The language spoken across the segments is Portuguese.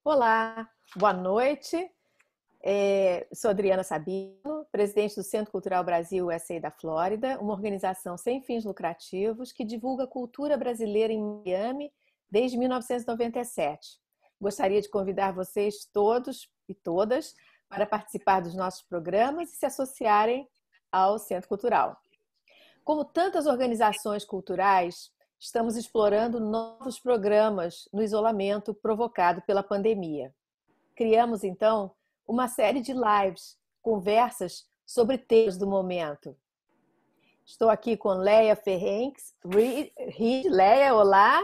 Olá, boa noite. Sou Adriana Sabino, presidente do Centro Cultural Brasil USA da Flórida, uma organização sem fins lucrativos que divulga a cultura brasileira em Miami desde 1997. Gostaria de convidar vocês todos e todas para participar dos nossos programas e se associarem ao Centro Cultural. Como tantas organizações culturais, estamos explorando novos programas no isolamento provocado pela pandemia. Criamos, então, uma série de lives, conversas sobre temas do momento. Estou aqui com Leia Ferrenques Reed. Leia, olá!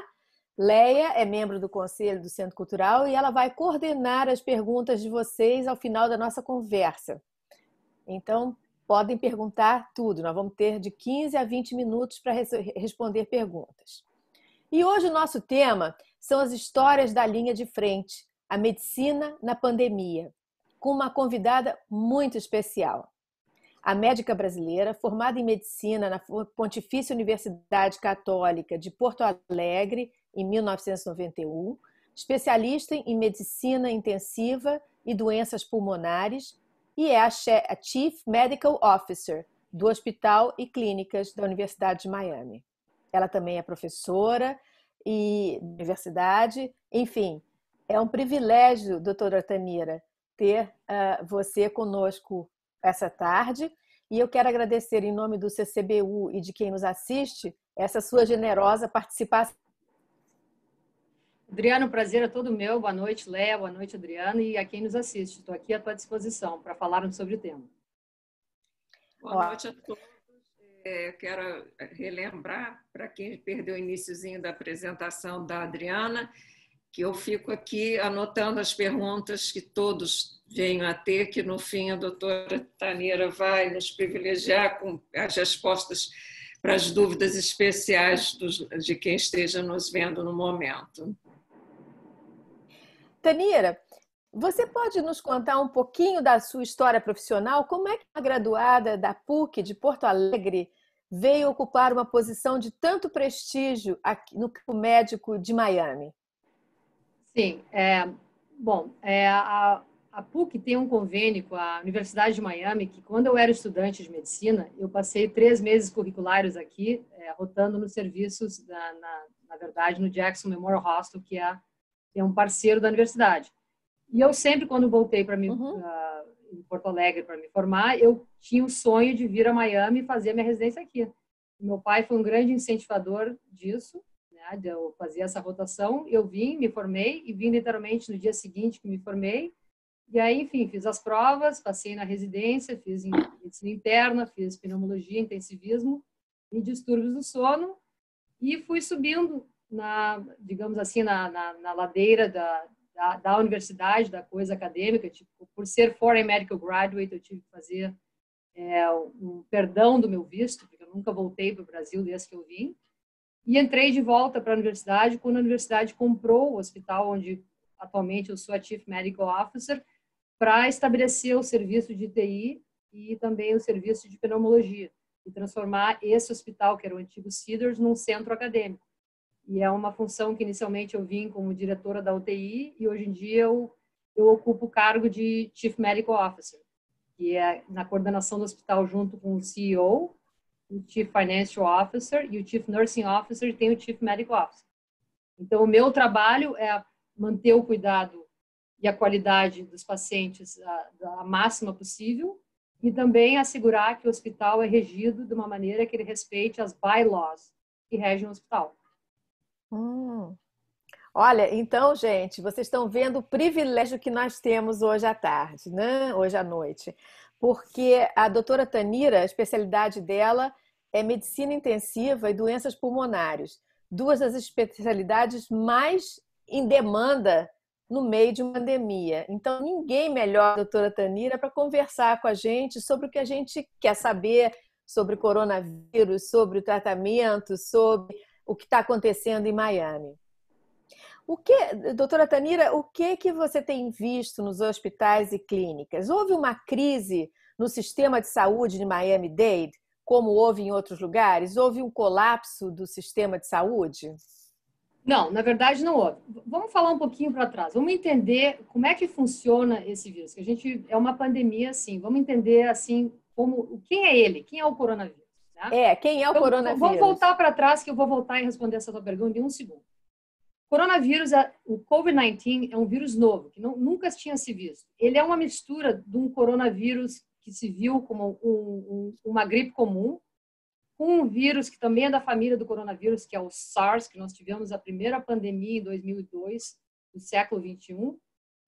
Leia é membro do Conselho do Centro Cultural e ela vai coordenar as perguntas de vocês ao final da nossa conversa. Então, podem perguntar tudo. Nós vamos ter de 15 a 20 minutos para responder perguntas. E hoje o nosso tema são as histórias da linha de frente, a medicina na pandemia, com uma convidada muito especial. A médica brasileira, formada em medicina na Pontifícia Universidade Católica de Porto Alegre, em 1991, especialista em medicina intensiva e doenças pulmonares, e é a Chief Medical Officer do Hospital e Clínicas da Universidade de Miami. Ela também é professora e universidade. Enfim, é um privilégio, doutora Tanira, ter você conosco essa tarde. E eu quero agradecer em nome do CCBU e de quem nos assiste essa sua generosa participação. Adriana, o prazer é todo meu. Boa noite, Léa. Boa noite, Adriana. E a quem nos assiste. Estou aqui à tua disposição para falarmos sobre o tema. Boa noite a todos. Quero relembrar, para quem perdeu o iniciozinho da apresentação da Adriana, que eu fico aqui anotando as perguntas que todos venham a ter, que no fim a doutora Tanira vai nos privilegiar com as respostas para as dúvidas especiais de quem esteja nos vendo no momento. Tanira, você pode nos contar um pouquinho da sua história profissional? Como é que uma graduada da PUC de Porto Alegre veio ocupar uma posição de tanto prestígio aqui no campo médico de Miami? Sim, a PUC tem um convênio com a Universidade de Miami, que quando eu era estudante de medicina, eu passei 3 meses curriculares aqui, rotando nos serviços, na verdade, no Jackson Memorial Hospital, que é um parceiro da universidade. E eu sempre, quando voltei para mim, em Porto Alegre para me formar, eu tinha o sonho de vir a Miami e fazer a minha residência aqui. Meu pai foi um grande incentivador disso, né, de eu fazer essa rotação. Eu vim, me formei e vim literalmente no dia seguinte que me formei. E aí, enfim, fiz as provas, passei na residência, fiz medicina interna, fiz pneumologia, intensivismo e distúrbios do sono e fui subindo digamos assim, na ladeira da universidade, da coisa acadêmica. Tipo, por ser Foreign Medical Graduate, eu tive que fazer um perdão do meu visto, porque eu nunca voltei para o Brasil desde que eu vim. E entrei de volta para a universidade quando a universidade comprou o hospital onde atualmente eu sou a Chief Medical Officer, para estabelecer o serviço de TI e também o serviço de pneumologia e transformar esse hospital, que era o antigo Cedars, num centro acadêmico. E é uma função que inicialmente eu vim como diretora da UTI e hoje em dia eu ocupo o cargo de Chief Medical Officer, que é na coordenação do hospital junto com o CEO, o Chief Financial Officer e o Chief Nursing Officer, e tem o Chief Medical Officer. Então, o meu trabalho é manter o cuidado e a qualidade dos pacientes a máxima possível e também assegurar que o hospital é regido de uma maneira que ele respeite as bylaws que regem o hospital. Olha, então, gente, vocês estão vendo o privilégio que nós temos hoje à tarde, né? Hoje à noite, porque a doutora Tanira, a especialidade dela é medicina intensiva e doenças pulmonares, 2 das especialidades mais em demanda no meio de uma pandemia. Então, ninguém melhor, doutora Tanira, para conversar com a gente sobre o que a gente quer saber sobre coronavírus, sobre o tratamento, sobre o que está acontecendo em Miami. Doutora Tanira, o que você tem visto nos hospitais e clínicas? Houve uma crise no sistema de saúde de Miami-Dade, como houve em outros lugares? Houve um colapso do sistema de saúde? Não, na verdade não houve. Vamos falar um pouquinho para trás. Vamos entender como é que funciona esse vírus. Que a gente é uma pandemia, assim. Vamos entender assim como quem é ele, quem é o coronavírus. Né? Quem é o Então, coronavírus? vamos voltar para trás que eu vou voltar e responder essa tua pergunta em um segundo. Coronavírus, o COVID-19 é um vírus novo que nunca tinha se visto. Ele é uma mistura de um coronavírus que se viu como uma gripe comum, com um vírus que também é da família do coronavírus, que é o SARS, que nós tivemos a primeira pandemia em 2002, do século 21,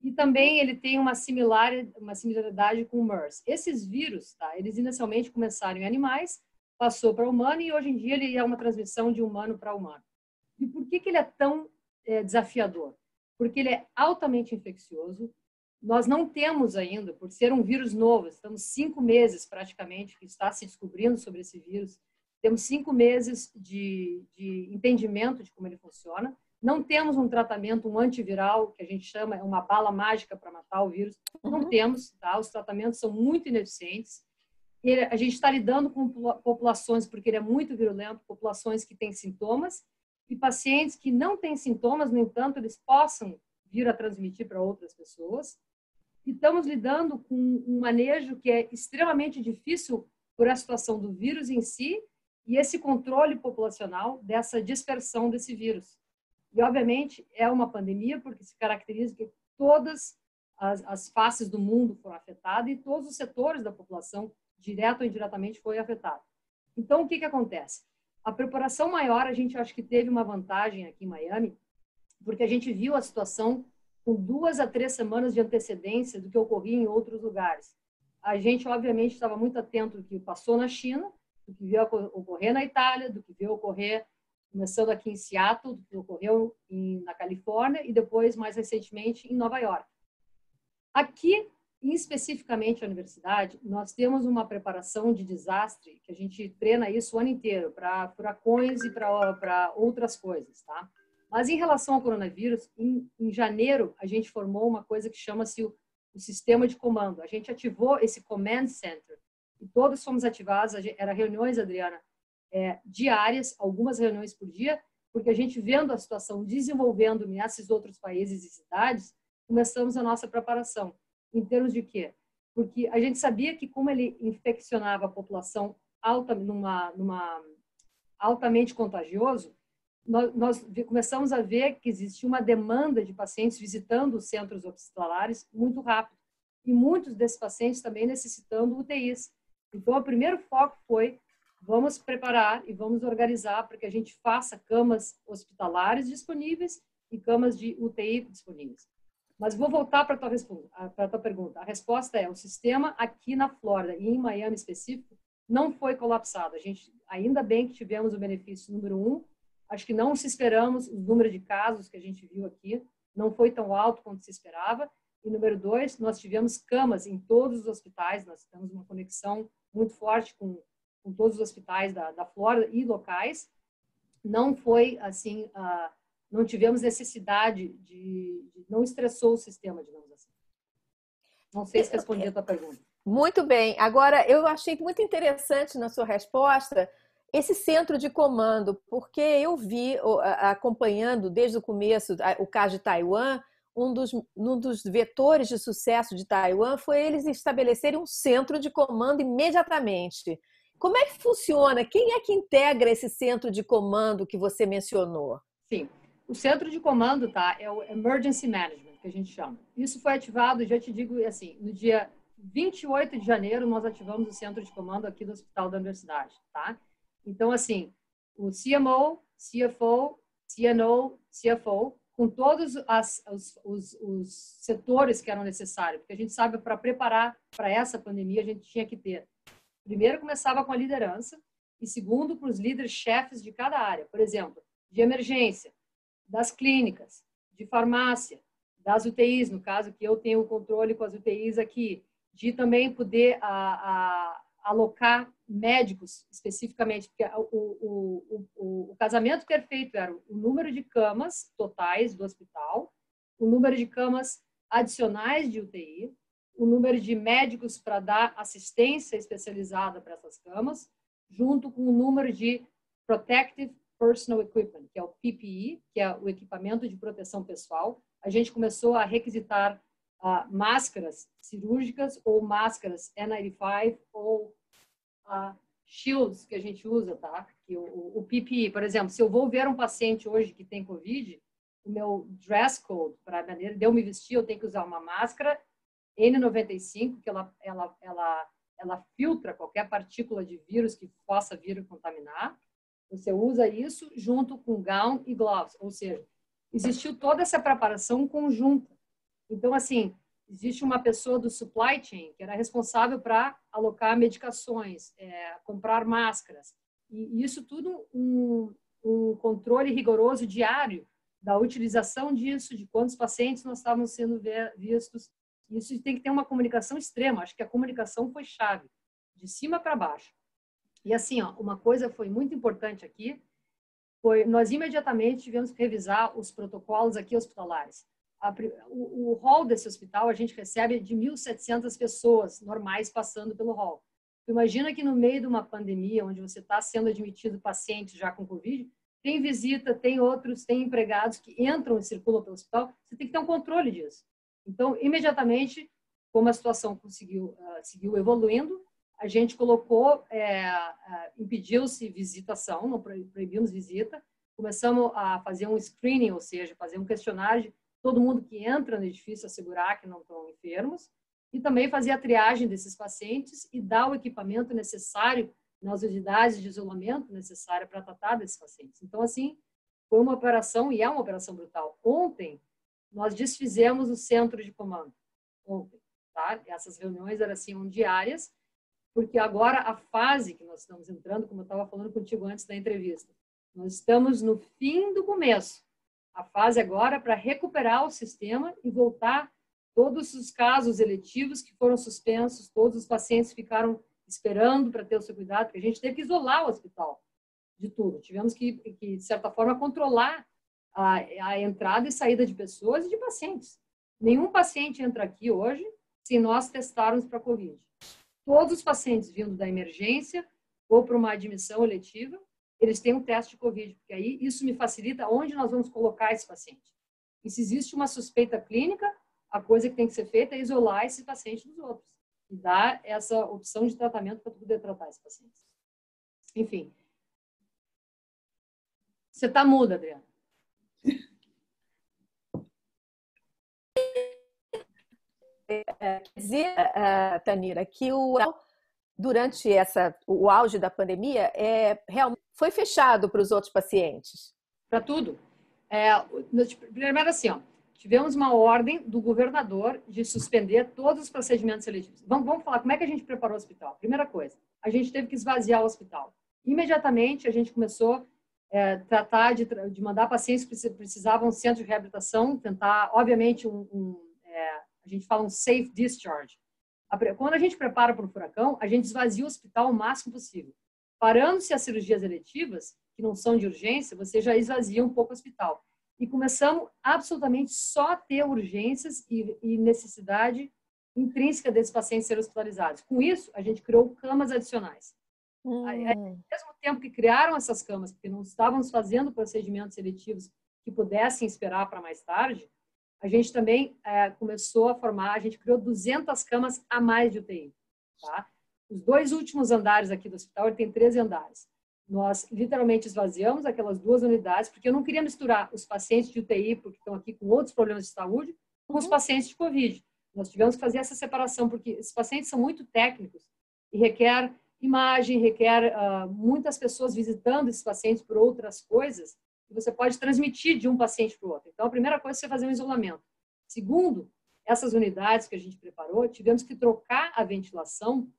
e também ele tem uma similaridade com o MERS. Esses vírus, tá, eles inicialmente começaram em animais, passou para humano e hoje em dia ele é uma transmissão de humano para humano. E por que ele é tão desafiador? Porque ele é altamente infeccioso. Nós não temos ainda, por ser um vírus novo, estamos 5 meses praticamente que está se descobrindo sobre esse vírus, temos 5 meses de entendimento de como ele funciona. Não temos um tratamento, um antiviral, que a gente chama, é uma bala mágica para matar o vírus. Não temos, tá? Os tratamentos são muito ineficientes. A gente está lidando com populações, porque ele é muito virulento, populações que têm sintomas, e pacientes que não têm sintomas, no entanto, eles possam vir a transmitir para outras pessoas. E estamos lidando com um manejo que é extremamente difícil por a situação do vírus em si, e esse controle populacional dessa dispersão desse vírus. E, obviamente, é uma pandemia porque se caracteriza que todas as faces do mundo foram afetadas e todos os setores da população, direto ou indiretamente, foi afetado. Então, o que acontece? A preparação maior, a gente acho que teve uma vantagem aqui em Miami, porque a gente viu a situação com 2 a 3 semanas de antecedência do que ocorria em outros lugares. A gente, obviamente, estava muito atento do que passou na China, do que veio ocorrer na Itália, do que veio ocorrer, começando aqui em Seattle, do que ocorreu na Califórnia e depois, mais recentemente, em Nova York. Aqui, especificamente a universidade, nós temos uma preparação de desastre, que a gente treina isso o ano inteiro, para furacões e para outras coisas, tá? Mas em relação ao coronavírus, em janeiro, a gente formou uma coisa que chama-se o sistema de comando. A gente ativou esse command center, e todos fomos ativados, eram reuniões, Adriana, diárias, algumas reuniões por dia, porque a gente vendo a situação desenvolvendo nesses outros países e cidades, começamos a nossa preparação. Em termos de quê? Porque a gente sabia que como ele infeccionava a população altamente contagioso, nós começamos a ver que existia uma demanda de pacientes visitando os centros hospitalares muito rápido. E muitos desses pacientes também necessitando UTIs. Então, o primeiro foco foi, vamos preparar e vamos organizar para que a gente faça camas hospitalares disponíveis e camas de UTI disponíveis. Mas vou voltar para a tua pergunta. A resposta é, o sistema aqui na Flórida e em Miami específico não foi colapsado. A gente, ainda bem que tivemos o benefício número 1, acho que não se esperamos, o número de casos que a gente viu aqui não foi tão alto quanto se esperava. E número 2, nós tivemos camas em todos os hospitais, nós temos uma conexão muito forte com todos os hospitais da Flórida e locais. Não foi assim, não tivemos necessidade não estressou o sistema, digamos assim. Não sei se respondi a tua pergunta. Muito bem. Agora, eu achei muito interessante na sua resposta esse centro de comando, porque eu vi, acompanhando desde o começo o caso de Taiwan, um dos vetores de sucesso de Taiwan foi eles estabelecerem um centro de comando imediatamente. Como é que funciona? Quem é que integra esse centro de comando que você mencionou? Sim, o centro de comando, tá, é o Emergency Management, que a gente chama. Isso foi ativado, já te digo assim, no dia 28 de janeiro, nós ativamos o centro de comando aqui do Hospital da Universidade, tá? Então, assim, o CMO, CFO, CNO, CFO, com todos os setores que eram necessários, porque a gente sabe, para preparar para essa pandemia, a gente tinha que ter, primeiro, começava com a liderança, e segundo, para os líderes chefes de cada área, por exemplo, de emergência, das clínicas, de farmácia, das UTIs, no caso que eu tenho o controle com as UTIs aqui, de também poder alocar médicos especificamente, porque o casamento perfeito era o número de camas totais do hospital, o número de camas adicionais de UTI, o número de médicos para dar assistência especializada para essas camas, junto com o número de protective Personal Equipment, que é o PPE, que é o equipamento de proteção pessoal. A gente começou a requisitar máscaras cirúrgicas ou máscaras N95 ou shields que a gente usa, tá? Que o PPE, por exemplo, se eu vou ver um paciente hoje que tem COVID, o meu dress code, para a maneira de eu me vestir, eu tenho que usar uma máscara N95, que ela filtra qualquer partícula de vírus que possa vir a contaminar. Você usa isso junto com gown e gloves, ou seja, existiu toda essa preparação conjunta. Então, assim, existe uma pessoa do supply chain que era responsável para alocar medicações, comprar máscaras, e isso tudo um controle rigoroso diário da utilização disso, de quantos pacientes nós estávamos sendo vistos. Isso tem que ter uma comunicação extrema. Acho que a comunicação foi chave, de cima para baixo. E assim, ó, uma coisa foi muito importante aqui, nós imediatamente tivemos que revisar os protocolos aqui hospitalares. O hall desse hospital, a gente recebe de 1.700 pessoas normais passando pelo hall. Imagina que no meio de uma pandemia, onde você está sendo admitido paciente já com Covid, tem visita, tem outros, tem empregados que entram e circulam pelo hospital, você tem que ter um controle disso. Então, imediatamente, como a situação seguiu evoluindo, a gente colocou, impediu-se visitação, não proibimos visita, começamos a fazer um screening, ou seja, fazer um questionário de todo mundo que entra no edifício, assegurar que não estão enfermos, e também fazer a triagem desses pacientes e dar o equipamento necessário nas unidades de isolamento necessária para tratar desses pacientes. Então, assim, foi uma operação, e é uma operação brutal. Ontem, nós desfizemos o centro de comando. Ontem, tá? Essas reuniões eram, assim, diárias, porque agora a fase que nós estamos entrando, como eu estava falando contigo antes da entrevista, nós estamos no fim do começo. A fase agora é para recuperar o sistema e voltar todos os casos eletivos que foram suspensos, todos os pacientes ficaram esperando para ter o seu cuidado, porque a gente teve que isolar o hospital de tudo. Tivemos que de certa forma, controlar a entrada e saída de pessoas e de pacientes. Nenhum paciente entra aqui hoje sem nós testarmos para Covid. Todos os pacientes vindo da emergência ou para uma admissão eletiva, eles têm um teste de Covid, porque aí isso me facilita onde nós vamos colocar esse paciente. E se existe uma suspeita clínica, a coisa que tem que ser feita é isolar esse paciente dos outros e dar essa opção de tratamento para poder tratar esse paciente. Enfim. Você está muda, Adriana. Quer dizer, Tanira, que durante o auge da pandemia realmente foi fechado para os outros pacientes? Para tudo. Primeiro assim, ó, tivemos uma ordem do governador de suspender todos os procedimentos seletivos. Vamos falar como é que a gente preparou o hospital. Primeira coisa, a gente teve que esvaziar o hospital. Imediatamente a gente começou a tratar de mandar pacientes que precisavam de centro de reabilitação, tentar, obviamente, a gente fala um safe discharge. Quando a gente prepara para o furacão, a gente esvazia o hospital o máximo possível. Parando-se as cirurgias eletivas, que não são de urgência, você já esvazia um pouco o hospital. E começamos absolutamente só a ter urgências e necessidade intrínseca desses pacientes serem hospitalizados. Com isso, a gente criou camas adicionais. Ao mesmo tempo que criaram essas camas, porque não estávamos fazendo procedimentos seletivos que pudessem esperar para mais tarde, a gente também começou a formar, a gente criou 200 camas a mais de UTI. Tá? Os 2 últimos andares aqui do hospital, ele tem 13 andares. Nós literalmente esvaziamos aquelas 2 unidades, porque eu não queria misturar os pacientes de UTI, porque estão aqui com outros problemas de saúde, com os pacientes de Covid. Nós tivemos que fazer essa separação, porque esses pacientes são muito técnicos e requer imagem, requer muitas pessoas visitando esses pacientes por outras coisas, que você pode transmitir de um paciente para o outro. Então, a primeira coisa é você fazer um isolamento. Segundo, essas unidades que a gente preparou, tivemos que trocar a ventilação.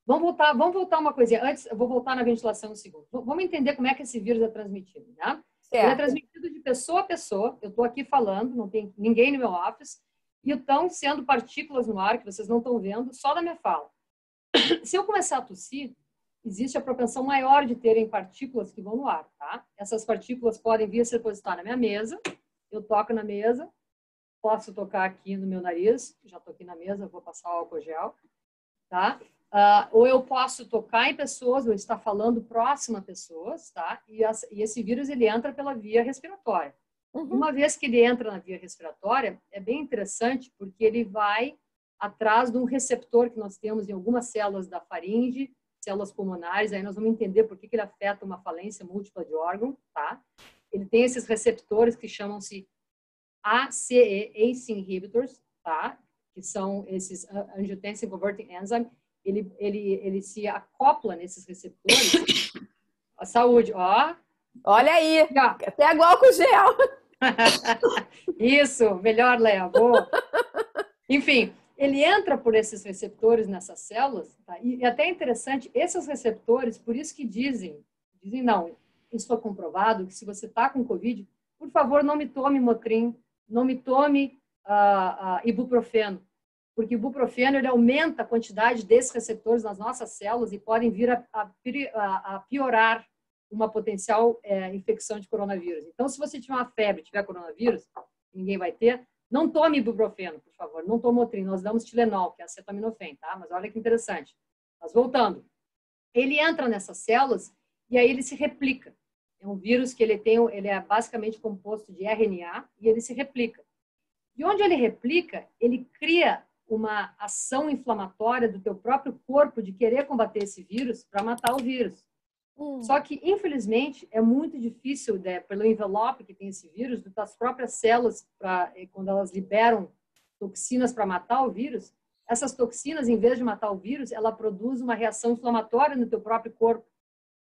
Vamos voltar uma coisinha. Antes, eu vou voltar na ventilação no segundo. Vamos entender como é que esse vírus é transmitido, né? Ele é transmitido de pessoa a pessoa. Eu estou aqui falando, não tem ninguém no meu office, e estão sendo partículas no ar, que vocês não estão vendo, só da minha fala. Se eu começar a tossir, existe a propensão maior de terem partículas que vão no ar, tá? Essas partículas podem vir a se depositar na minha mesa, eu toco na mesa, posso tocar aqui no meu nariz, já estou aqui na mesa, vou passar o álcool gel, tá? ou eu posso tocar em pessoas, ou estar falando próximo a pessoas, tá? E esse vírus, ele entra pela via respiratória. Uma vez que ele entra na via respiratória, é bem interessante, porque ele vai atrás de um receptor que nós temos em algumas células da faringe, células pulmonares, aí nós vamos entender por que ele afeta uma falência múltipla de órgão, tá? Ele tem esses receptores que chamam-se ACE inhibitors, tá? Que são esses angiotensin converting enzyme. Ele se acopla nesses receptores. A saúde, ó. Olha aí, até igual com gel. Isso, melhor, Léa, boa. Enfim, ele entra por esses receptores nessas células, tá? E é até interessante, esses receptores, por isso que dizem não, isso foi comprovado, que se você está com Covid, por favor, não me tome Motrin, não me tome ibuprofeno, porque o ibuprofeno, ele aumenta a quantidade desses receptores nas nossas células e podem vir a piorar uma potencial infecção de coronavírus. Então, se você tiver uma febre, tiver coronavírus, ninguém vai ter, não tome ibuprofeno, por favor, não tome Motrin, nós damos Tilenol, que é acetaminofén, tá? Mas olha que interessante. Mas voltando, ele entra nessas células e aí ele se replica. É um vírus que ele é basicamente composto de RNA e ele se replica. E onde ele replica, ele cria uma ação inflamatória do teu próprio corpo de querer combater esse vírus para matar o vírus. Só que, infelizmente, é muito difícil, pelo envelope que tem esse vírus, das próprias células, quando elas liberam toxinas para matar o vírus, essas toxinas, em vez de matar o vírus, ela produz uma reação inflamatória no teu próprio corpo.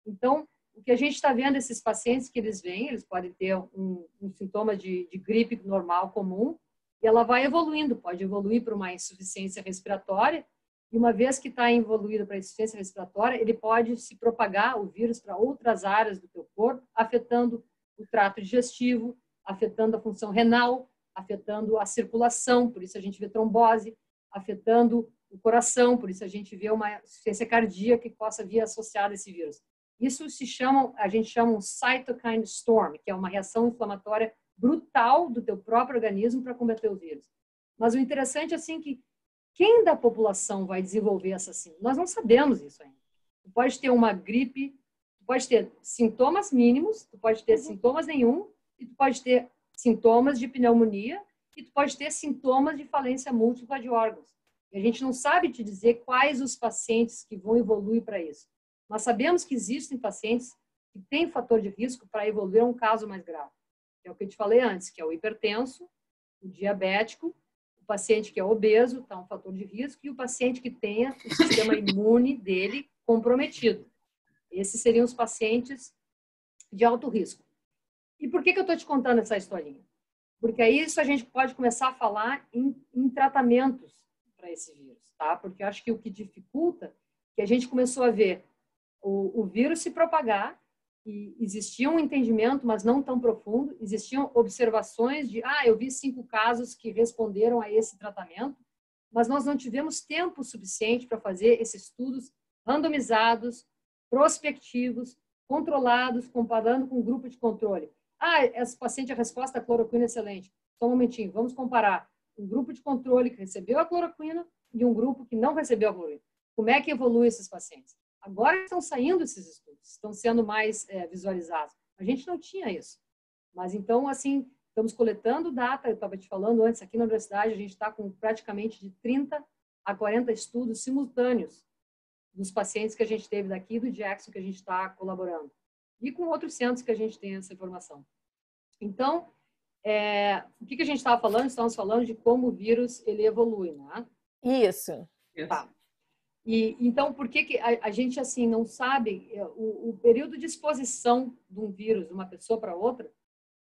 Então, o que a gente está vendo, esses pacientes que eles podem ter um sintoma de gripe normal, comum, e ela vai evoluindo, pode evoluir para uma insuficiência respiratória, e uma vez que está evoluído para a insuficiência respiratória, ele pode se propagar, o vírus, para outras áreas do teu corpo, afetando o trato digestivo, afetando a função renal, afetando a circulação, por isso a gente vê trombose, afetando o coração, por isso a gente vê uma insuficiência cardíaca que possa vir associada a esse vírus. Isso a gente chama um cytokine storm, que é uma reação inflamatória brutal do teu próprio organismo para combater o vírus. Mas o interessante é assim que quem da população vai desenvolver essa síndrome? Nós não sabemos isso ainda. Tu pode ter uma gripe, tu pode ter sintomas mínimos, tu pode ter sintomas nenhum, e tu pode ter sintomas de pneumonia, e tu pode ter sintomas de falência múltipla de órgãos. E a gente não sabe te dizer quais os pacientes que vão evoluir para isso. Nós sabemos que existem pacientes que têm fator de risco para evoluir a um caso mais grave. É o que eu te falei antes, que é o hipertenso, o diabético, o paciente que é obeso, está um fator de risco, e o paciente que tenha o sistema imune dele comprometido. Esses seriam os pacientes de alto risco. E por que eu estou te contando essa historinha? Porque aí isso a gente pode começar a falar em tratamentos para esse vírus, tá? Porque eu acho que o que dificulta é que a gente começou a ver o vírus se propagar, e existia um entendimento, mas não tão profundo, existiam observações de, eu vi 5 casos que responderam a esse tratamento, mas nós não tivemos tempo suficiente para fazer esses estudos randomizados, prospectivos, controlados, comparando com um grupo de controle. Esse paciente, a resposta à cloroquina é excelente. Só um momentinho, vamos comparar um grupo de controle que recebeu a cloroquina e um grupo que não recebeu a cloroquina. Como é que evolui esses pacientes? Agora estão saindo esses estudos, estão sendo mais visualizados. A gente não tinha isso. Mas então, assim, estamos coletando data, eu estava te falando antes, aqui na universidade a gente está com praticamente de 30 a 40 estudos simultâneos dos pacientes que a gente teve daqui do Jackson, que a gente está colaborando. E com outros centros que a gente tem essa informação. Então, o que a gente estava falando? Estamos falando de como o vírus ele evolui, né? Isso. Tá. E então, por que a gente assim não sabe o período de exposição de um vírus de uma pessoa para outra?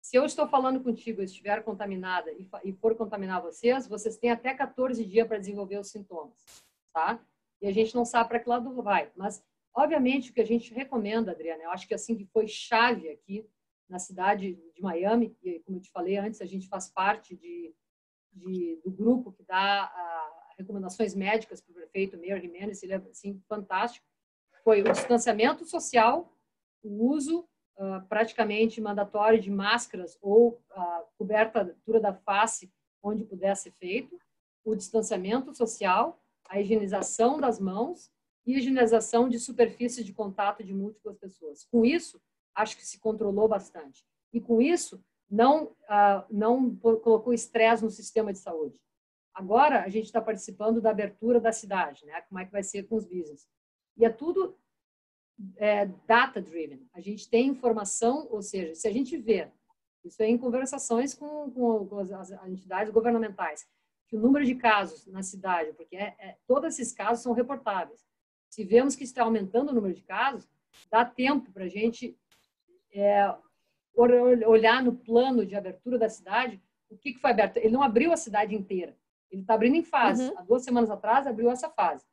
Se eu estou falando contigo, eu estiver contaminada e for contaminar vocês têm até 14 dias para desenvolver os sintomas, tá? E a gente não sabe para que lado vai. Mas, obviamente, o que a gente recomenda, Adriana, eu acho que assim que foi chave aqui na cidade de Miami, e como eu te falei antes, a gente faz parte do grupo que dá recomendações médicas para o prefeito Mayor Jimenez, ele é assim, fantástico, foi o distanciamento social, o uso praticamente mandatório de máscaras ou cobertura da face onde puder ser feito, o distanciamento social, a higienização das mãos e higienização de superfícies de contato de múltiplas pessoas. Com isso, acho que se controlou bastante. E com isso, não colocou estresse no sistema de saúde. Agora, a gente está participando da abertura da cidade, né? Como é que vai ser com os business. E é tudo data-driven. A gente tem informação, ou seja, se a gente vê, isso é em conversações com as entidades governamentais, que o número de casos na cidade, porque todos esses casos são reportáveis. Se vemos que está aumentando o número de casos, dá tempo para a gente olhar no plano de abertura da cidade o que foi aberto. Ele não abriu a cidade inteira. Ele está abrindo em fase. Há 2 semanas atrás, abriu essa fase.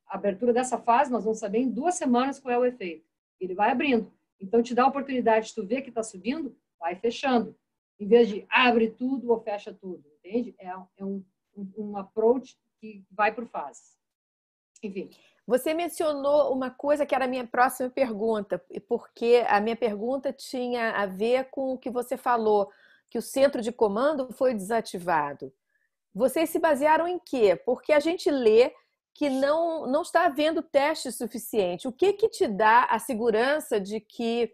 A abertura dessa fase, nós vamos saber em 2 semanas qual é o efeito. Ele vai abrindo. Então, te dá a oportunidade de tu ver que está subindo, vai fechando. Em vez de abre tudo ou fecha tudo. Entende? É um approach que vai por fases. Enfim. Você mencionou uma coisa que era a minha próxima pergunta, porque a minha pergunta tinha a ver com o que você falou, que o centro de comando foi desativado. Vocês se basearam em quê? Porque a gente lê que não está havendo teste suficiente. O que te dá a segurança de que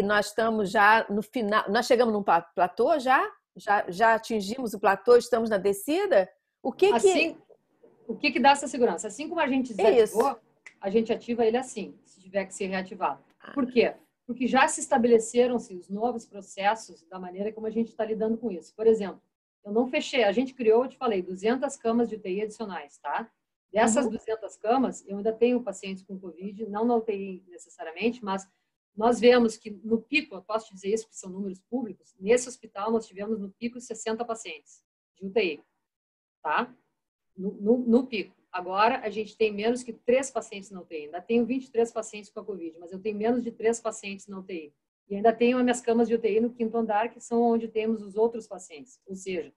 nós estamos já no final? Nós chegamos num platô já atingimos o platô, estamos na descida? O que dá essa segurança? Assim como a gente desativou, a gente ativa ele assim, se tiver que ser reativado. Por quê? Porque já se estabeleceram-se os novos processos da maneira como a gente está lidando com isso. Por exemplo, eu não fechei, a gente criou, eu te falei, 200 camas de UTI adicionais, tá? Dessas 200 camas, eu ainda tenho pacientes com Covid, não na UTI necessariamente, mas nós vemos que no pico, eu posso te dizer isso, porque são números públicos, nesse hospital nós tivemos no pico 60 pacientes de UTI, tá? No pico. Agora, a gente tem menos que 3 pacientes na UTI. Ainda tenho 23 pacientes com a Covid, mas eu tenho menos de 3 pacientes na UTI. E ainda tenho as minhas camas de UTI no 5º andar, que são onde temos os outros pacientes. Ou seja,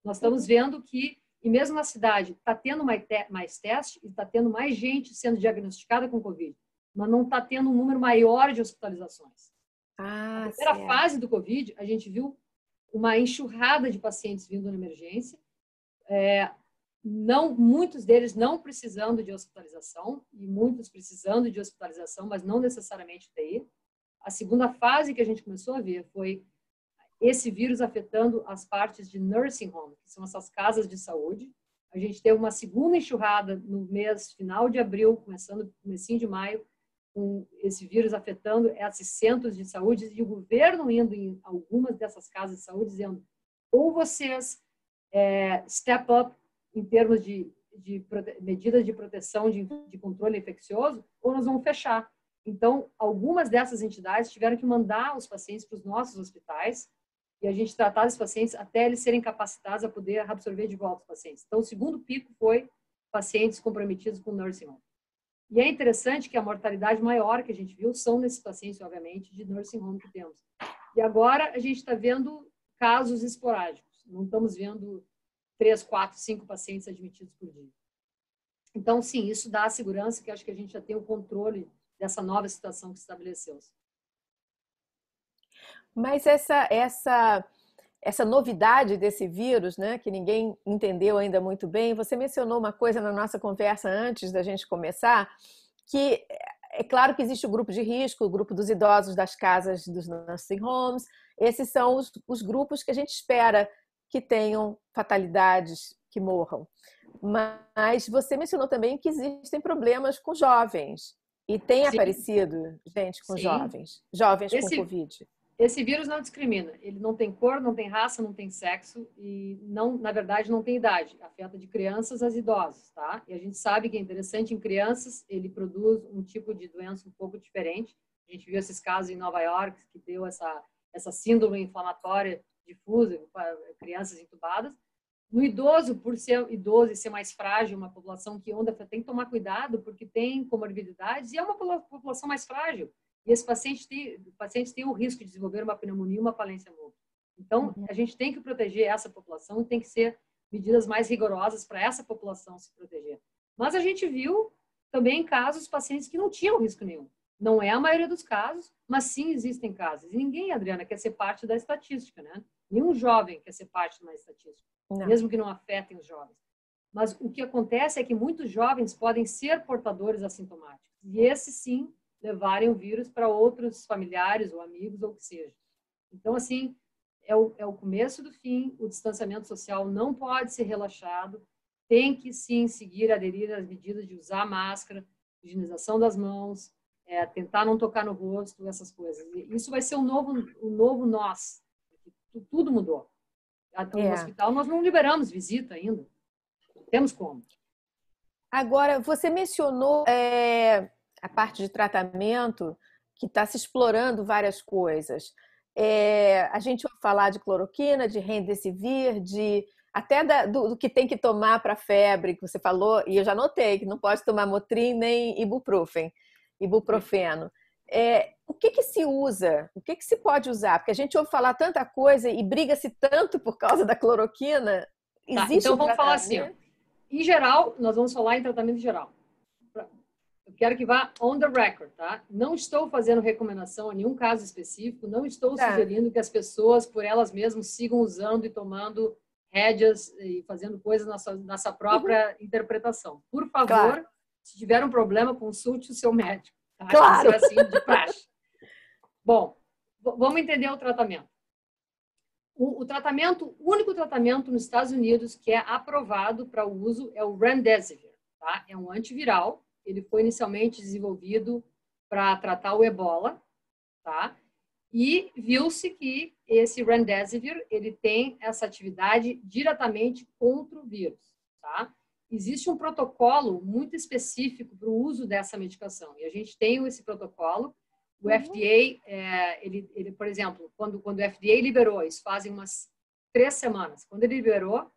nós estamos vendo que, e mesmo na cidade, está tendo mais teste e está tendo mais gente sendo diagnosticada com Covid, mas não está tendo um número maior de hospitalizações. Na primeira fase do Covid, a gente viu uma enxurrada de pacientes vindo na emergência, muitos deles não precisando de hospitalização, e muitos precisando de hospitalização, mas não necessariamente UTI. A segunda fase que a gente começou a ver foi esse vírus afetando as partes de nursing home, que são essas casas de saúde. A gente teve uma segunda enxurrada no mês final de abril, comecinho de maio, com esse vírus afetando esses centros de saúde, e o governo indo em algumas dessas casas de saúde dizendo: ou vocês step up em termos de medidas de proteção de controle infeccioso, ou nós vamos fechar. Então, algumas dessas entidades tiveram que mandar os pacientes para os nossos hospitais e a gente tratar os pacientes até eles serem capacitados a poder absorver de volta os pacientes. Então, o segundo pico foi pacientes comprometidos com nursing home. E é interessante que a mortalidade maior que a gente viu são nesses pacientes, obviamente, de nursing home que temos. E agora a gente está vendo casos esporádicos. Não estamos vendo 3, 4, 5 pacientes admitidos por dia. Então, sim, isso dá a segurança que acho que a gente já tem o controle dessa nova situação que se estabeleceu. Mas essa novidade desse vírus, né, que ninguém entendeu ainda muito bem, você mencionou uma coisa na nossa conversa antes da gente começar, que é claro que existe o grupo de risco, o grupo dos idosos das casas dos nursing homes, esses são os grupos que a gente espera que tenham fatalidades, que morram. Mas você mencionou também que existem problemas com jovens. E tem aparecido gente com jovens com Covid. Esse vírus não discrimina. Ele não tem cor, não tem raça, não tem sexo e, na verdade, não tem idade. Afeta de crianças às idosos, tá? E a gente sabe que é interessante em crianças, ele produz um tipo de doença um pouco diferente. A gente viu esses casos em Nova York, que deu essa síndrome inflamatória difusa para crianças entubadas. No idoso, por ser idoso e ser mais frágil, uma população que tem que tomar cuidado porque tem comorbidades e é uma população mais frágil. E esses pacientes têm o risco de desenvolver uma pneumonia e uma falência múltipla. Então, a gente tem que proteger essa população e tem que ser medidas mais rigorosas para essa população se proteger. Mas a gente viu também casos, pacientes que não tinham risco nenhum. Não é a maioria dos casos, mas sim existem casos. E ninguém, Adriana, quer ser parte da estatística, né? Nenhum jovem quer ser parte de uma estatística, mesmo que não afetem os jovens. Mas o que acontece é que muitos jovens podem ser portadores assintomáticos. E esses, sim, levarem o vírus para outros familiares ou amigos ou o que seja. Então, assim, é o começo do fim. O distanciamento social não pode ser relaxado. Tem que, sim, seguir, aderir às medidas de usar máscara, higienização das mãos, tentar não tocar no rosto, essas coisas. E isso vai ser um novo nós. Tudo mudou. No hospital, nós não liberamos visita ainda. Temos como. Agora, você mencionou a parte de tratamento, que está se explorando várias coisas. A gente ouve falar de cloroquina, de remdesivir, até do que tem que tomar para febre, que você falou, e eu já notei que não pode tomar Motrin nem ibuprofeno. O que se usa? O que se pode usar? Porque a gente ouve falar tanta coisa e briga-se tanto por causa da cloroquina. Existe então, vamos falar assim. Em geral, nós vamos falar em tratamento geral. Eu quero que vá on the record, tá? Não estou fazendo recomendação a nenhum caso específico, não estou sugerindo que as pessoas, por elas mesmas, sigam usando e tomando rédeas e fazendo coisas na sua própria interpretação. Por favor, se tiver um problema, consulte o seu médico. Tá? Claro! Isso é assim, de praxe. Bom, vamos entender o tratamento. O único tratamento nos Estados Unidos que é aprovado para o uso é o Remdesivir, tá? É um antiviral. Ele foi inicialmente desenvolvido para tratar o ebola, tá? E viu-se que esse Remdesivir, ele tem essa atividade diretamente contra o vírus, tá? Existe um protocolo muito específico para o uso dessa medicação. E a gente tem esse protocolo. O FDA, ele, por exemplo, quando o FDA liberou, isso fazem umas 3 semanas, quando ele liberou,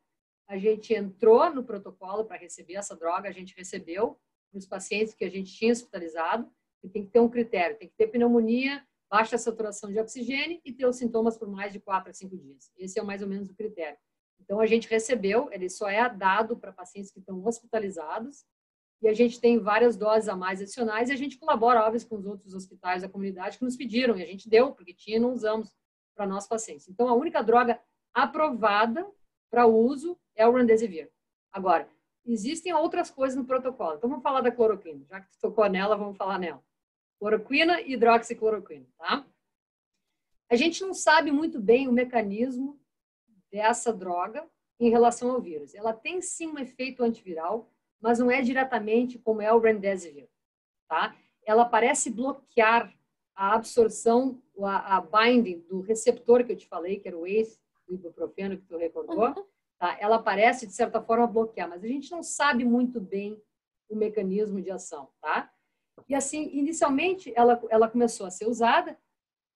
a gente entrou no protocolo para receber essa droga, a gente recebeu para os pacientes que a gente tinha hospitalizado, e tem que ter um critério, tem que ter pneumonia, baixa saturação de oxigênio e ter os sintomas por mais de 4 a 5 dias. Esse é mais ou menos o critério. Então, a gente recebeu, ele só é dado para pacientes que estão hospitalizados, e a gente tem várias doses a mais adicionais, e a gente colabora, óbvio, com os outros hospitais da comunidade que nos pediram, e a gente deu, porque tinha e não usamos para nossos pacientes. Então, a única droga aprovada para uso é o Remdesivir. Agora, existem outras coisas no protocolo. Então, vamos falar da cloroquina. Já que tu tocou nela, vamos falar nela. Cloroquina e hidroxicloroquina, tá? A gente não sabe muito bem o mecanismo dessa droga em relação ao vírus. Ela tem, sim, um efeito antiviral, mas não é diretamente como é o Remdesivir, tá? Ela parece bloquear a absorção, a binding do receptor que eu te falei, que era o ACE, do ibuprofeno, que tu recordou, tá? Ela parece, de certa forma, bloquear, mas a gente não sabe muito bem o mecanismo de ação, tá? E assim, inicialmente, ela começou a ser usada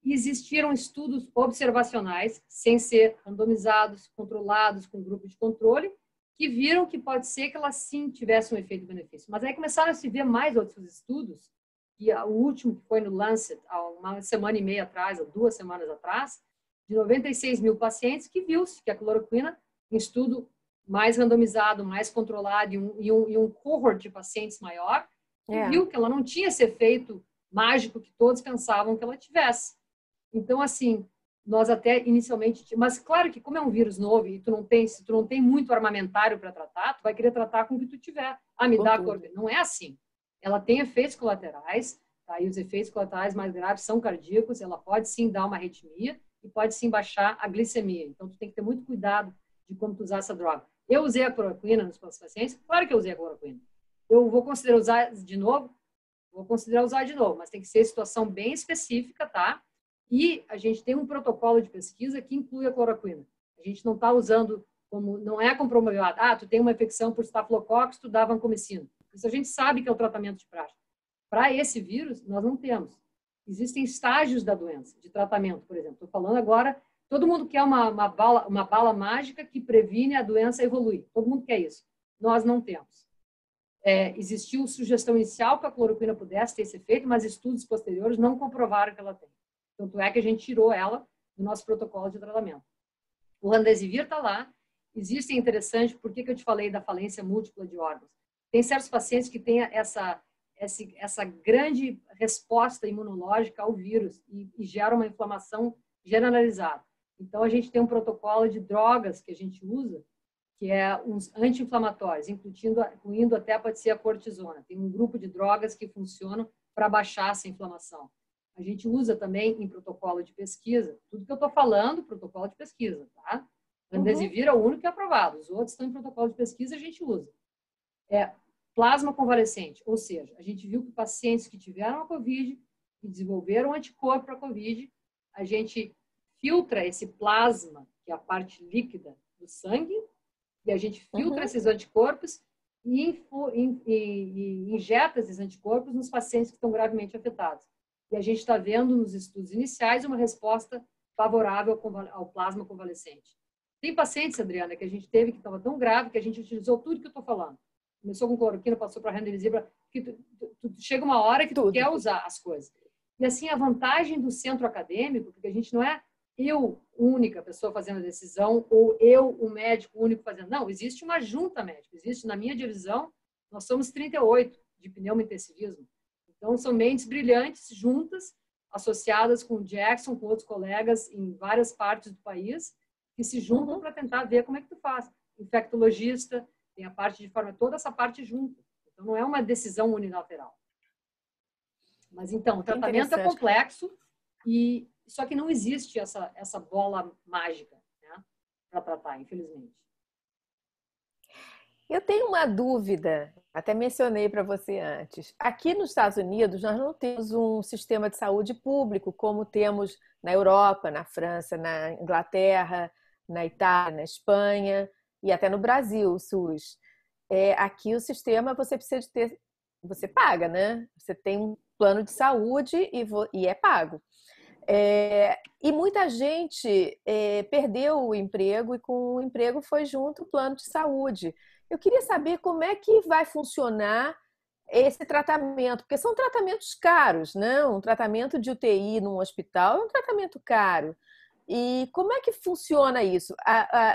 e existiram estudos observacionais, sem ser randomizados, controlados, com grupo de controle, que viram que pode ser que ela sim tivesse um efeito benefício. Mas aí começaram a se ver mais outros estudos, e o último que foi no Lancet, há uma semana e meia atrás, ou 2 semanas atrás, de 96 mil pacientes, que viu-se que a cloroquina, em estudo mais randomizado, mais controlado, e um cohort de pacientes maior, viu que ela não tinha esse efeito mágico que todos pensavam que ela tivesse. Então, assim, nós até inicialmente... Mas, claro que como é um vírus novo e se tu não tem muito armamentário para tratar, tu vai querer tratar com o que tu tiver. Me dá a cloroquina. Não é assim. Ela tem efeitos colaterais, tá? E os efeitos colaterais mais graves são cardíacos, ela pode sim dar uma arritmia e pode sim baixar a glicemia. Então, tu tem que ter muito cuidado de como tu usar essa droga. Eu usei a cloroquina nos pacientes? Claro que eu usei a cloroquina. Eu vou considerar usar de novo? Vou considerar usar de novo, mas tem que ser situação bem específica, tá? E a gente tem um protocolo de pesquisa que inclui a cloroquina. A gente não está usando como... Não é comprovado. Tu tem uma infecção por estafilococcus, tu dá vancomicina. Isso a gente sabe que é o tratamento de praxe. Para esse vírus, nós não temos. Existem estágios da doença, de tratamento, por exemplo. Estou falando agora, todo mundo quer uma bala mágica que previne a doença evoluir. Todo mundo quer isso. Nós não temos. Existiu sugestão inicial que a cloroquina pudesse ter esse efeito, mas estudos posteriores não comprovaram que ela tem. Tanto é que a gente tirou ela do nosso protocolo de tratamento. O Remdesivir está lá. Existe, interessante, por que eu te falei da falência múltipla de órgãos? Tem certos pacientes que têm essa grande resposta imunológica ao vírus e gera uma inflamação generalizada. Então, a gente tem um protocolo de drogas que a gente usa que é uns anti-inflamatórios, incluindo até pode ser a cortisona. Tem um grupo de drogas que funcionam para baixar essa inflamação. A gente usa também em protocolo de pesquisa, tudo que eu estou falando, protocolo de pesquisa, tá? Remdesivir é o único que é aprovado, os outros estão em protocolo de pesquisa, a gente usa. Plasma convalescente, ou seja, a gente viu que pacientes que tiveram a COVID e desenvolveram anticorpo para a COVID, a gente filtra esse plasma, que é a parte líquida do sangue, e a gente filtra esses anticorpos e injeta esses anticorpos nos pacientes que estão gravemente afetados. E a gente está vendo nos estudos iniciais uma resposta favorável ao plasma convalescente. Tem pacientes, Adriana, que a gente teve que estava tão grave que a gente utilizou tudo que eu estou falando. Começou com cloroquina, passou para remdesivir, que chega uma hora que tu quer usar as coisas. E assim, a vantagem do centro acadêmico, porque a gente não é eu, única pessoa fazendo a decisão, ou eu, o médico único fazendo. Não, existe uma junta médica. Existe, na minha divisão, nós somos 38 de pneumointensivismo. Então, são mentes brilhantes, juntas, associadas com o Jackson, com outros colegas em várias partes do país, que se juntam para tentar ver como é que tu faz. Infectologista, tem a parte de forma, toda essa parte junta. Então, não é uma decisão unilateral. Mas, então, o tratamento é complexo, só que não existe essa bola mágica, né, para tratar, infelizmente. Eu tenho uma dúvida, até mencionei para você antes. Aqui nos Estados Unidos, nós não temos um sistema de saúde público como temos na Europa, na França, na Inglaterra, na Itália, na Espanha e até no Brasil, o SUS. Aqui o sistema você precisa de ter, você paga, né? Você tem um plano de saúde e é pago. E muita gente perdeu o emprego e com o emprego foi junto o plano de saúde. Eu queria saber como é que vai funcionar esse tratamento, porque são tratamentos caros, né? Um tratamento de UTI num hospital é um tratamento caro. E como é que funciona isso?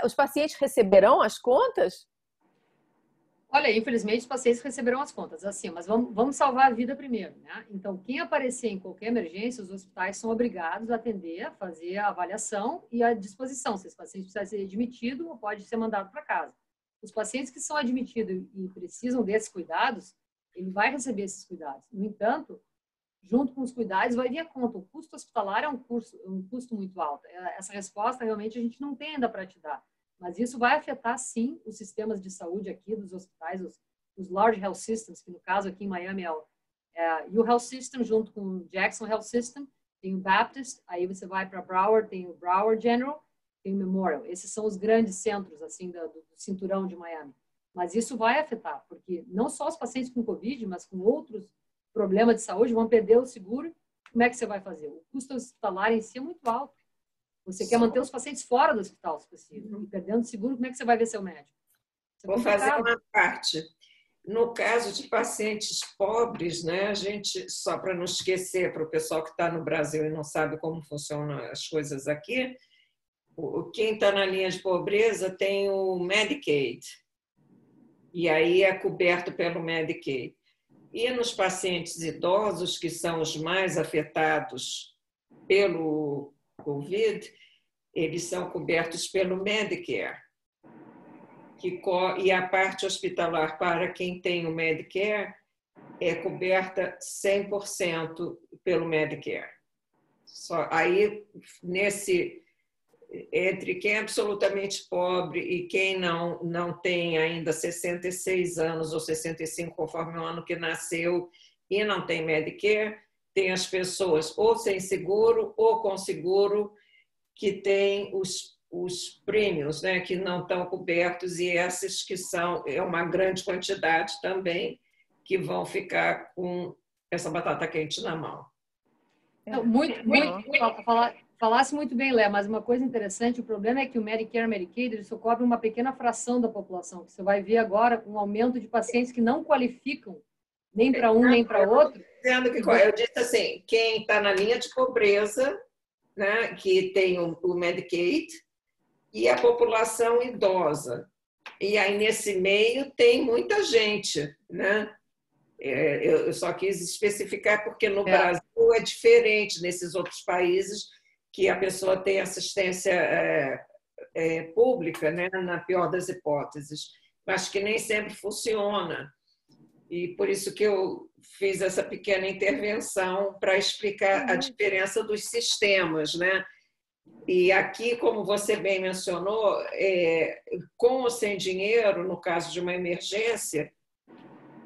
Os pacientes receberão as contas? Olha, infelizmente os pacientes receberão as contas, assim, mas vamos salvar a vida primeiro, né? Então, quem aparecer em qualquer emergência, os hospitais são obrigados a atender, a fazer a avaliação e a disposição. Se esse paciente precisa ser admitido, ou pode ser mandado para casa. Os pacientes que são admitidos e precisam desses cuidados, ele vai receber esses cuidados. No entanto, junto com os cuidados, vai vir a conta. O custo hospitalar é um custo muito alto. Essa resposta, realmente, a gente não tem ainda para te dar. Mas isso vai afetar, sim, os sistemas de saúde aqui dos hospitais, os large health systems, que no caso aqui em Miami é o Health System, junto com o Jackson Health System, tem o Baptist, aí você vai para Broward, tem o Broward General, tem o Memorial. Esses são os grandes centros, assim, do cinturão de Miami. Mas isso vai afetar, porque não só os pacientes com Covid, mas com outros problemas de saúde vão perder o seguro. Como é que você vai fazer? O custo hospitalar em si é muito alto. Você quer manter os pacientes fora do hospital, se possível. E perdendo o seguro, como é que você vai ver seu médico? Vou fazer uma parte. No caso de pacientes pobres, né, a gente, só para não esquecer, para o pessoal que está no Brasil e não sabe como funcionam as coisas aqui, quem está na linha de pobreza tem o Medicaid. E aí é coberto pelo Medicaid. E nos pacientes idosos, que são os mais afetados pelo Covid, eles são cobertos pelo Medicare. E a parte hospitalar para quem tem o Medicare é coberta 100% pelo Medicare. Aí, entre quem é absolutamente pobre e quem não tem ainda 66 anos ou 65, conforme o ano que nasceu, e não tem Medicare, tem as pessoas ou sem seguro ou com seguro que tem os prêmios, né, que não estão cobertos, e esses que é uma grande quantidade também, que vão ficar com essa batata quente na mão. Falasse muito bem, Léa, mas uma coisa interessante, o problema é que o Medicare e Medicaid ele só cobre uma pequena fração da população, que você vai ver agora um aumento de pacientes que não qualificam nem para um nem para outro. Eu disse assim, quem está na linha de pobreza, né, que tem o Medicaid, e a população idosa. E aí, nesse meio, tem muita gente, né? Eu só quis especificar porque no Brasil é diferente nesses outros países que a pessoa tem assistência pública, né, na pior das hipóteses, mas que nem sempre funciona. E por isso que eu fiz essa pequena intervenção para explicar a diferença dos sistemas, né? E aqui, como você bem mencionou, com ou sem dinheiro, no caso de uma emergência,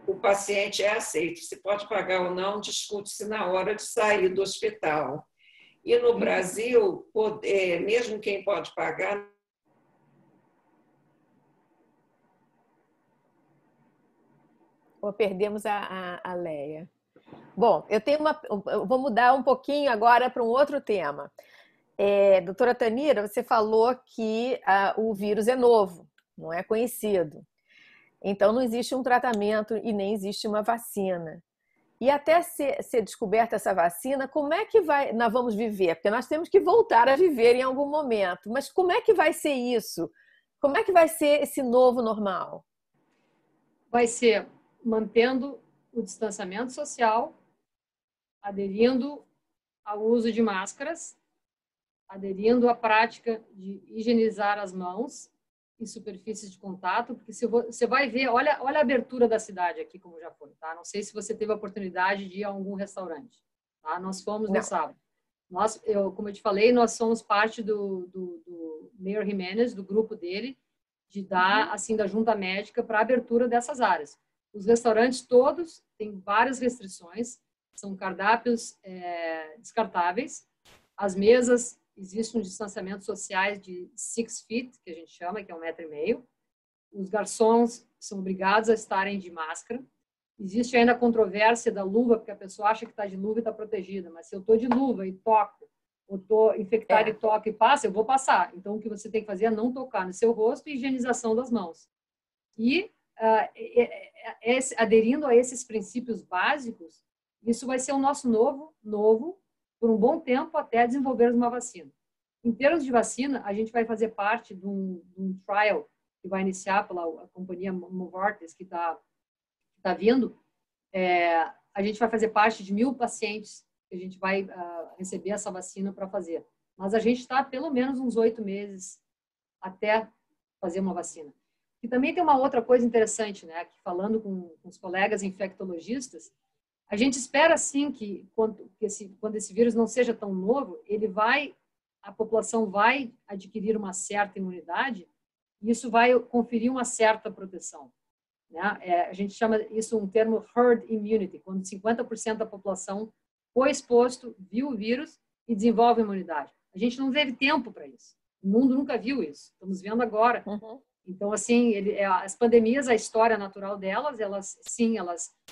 o paciente é aceito. Se pode pagar ou não, discute-se na hora de sair do hospital. E no Brasil, mesmo quem pode pagar... Perdemos a Leia. Bom, eu vou mudar um pouquinho agora para um outro tema. Doutora Tanira, você falou que o vírus é novo, não é conhecido. Então, não existe um tratamento e nem existe uma vacina. E até ser descoberta essa vacina, como é que nós vamos viver? Porque nós temos que voltar a viver em algum momento. Mas como é que vai ser isso? Como é que vai ser esse novo normal? Vai ser mantendo o distanciamento social, aderindo ao uso de máscaras, aderindo à prática de higienizar as mãos e superfícies de contato, porque se você vai ver, olha a abertura da cidade aqui, como já foi, tá? Não sei se você teve a oportunidade de ir a algum restaurante, tá? Nós fomos no sábado. Como eu te falei, nós somos parte do Mayor Jiménez, do grupo dele, de dar, assim, da junta médica para a abertura dessas áreas. Os restaurantes todos têm várias restrições, são cardápios descartáveis, as mesas, existe um distanciamento social de 6 feet, que a gente chama, que é 1,5 metro. Os garçons são obrigados a estarem de máscara. Existe ainda a controvérsia da luva, porque a pessoa acha que está de luva e está protegida, mas se eu estou de luva e toco, ou estou infectada e toco e passa, eu vou passar. Então, o que você tem que fazer é não tocar no seu rosto e higienização das mãos. E, aderindo a esses princípios básicos, isso vai ser o nosso novo por um bom tempo até desenvolvermos uma vacina. Em termos de vacina, a gente vai fazer parte de um trial que vai iniciar pela companhia Novartis, que está vindo. A gente vai fazer parte de 1.000 pacientes que a gente vai receber essa vacina para fazer. Mas a gente está pelo menos uns 8 meses até fazer uma vacina. E também tem uma outra coisa interessante, né? Que falando com os colegas infectologistas, a gente espera, sim, que quando esse vírus não seja tão novo, a população vai adquirir uma certa imunidade e isso vai conferir uma certa proteção. Né? A gente chama isso um termo herd immunity, quando 50% da população foi exposto, viu o vírus e desenvolve imunidade. A gente não teve tempo para isso. O mundo nunca viu isso. Estamos vendo agora. Então, assim, as pandemias, a história natural delas, elas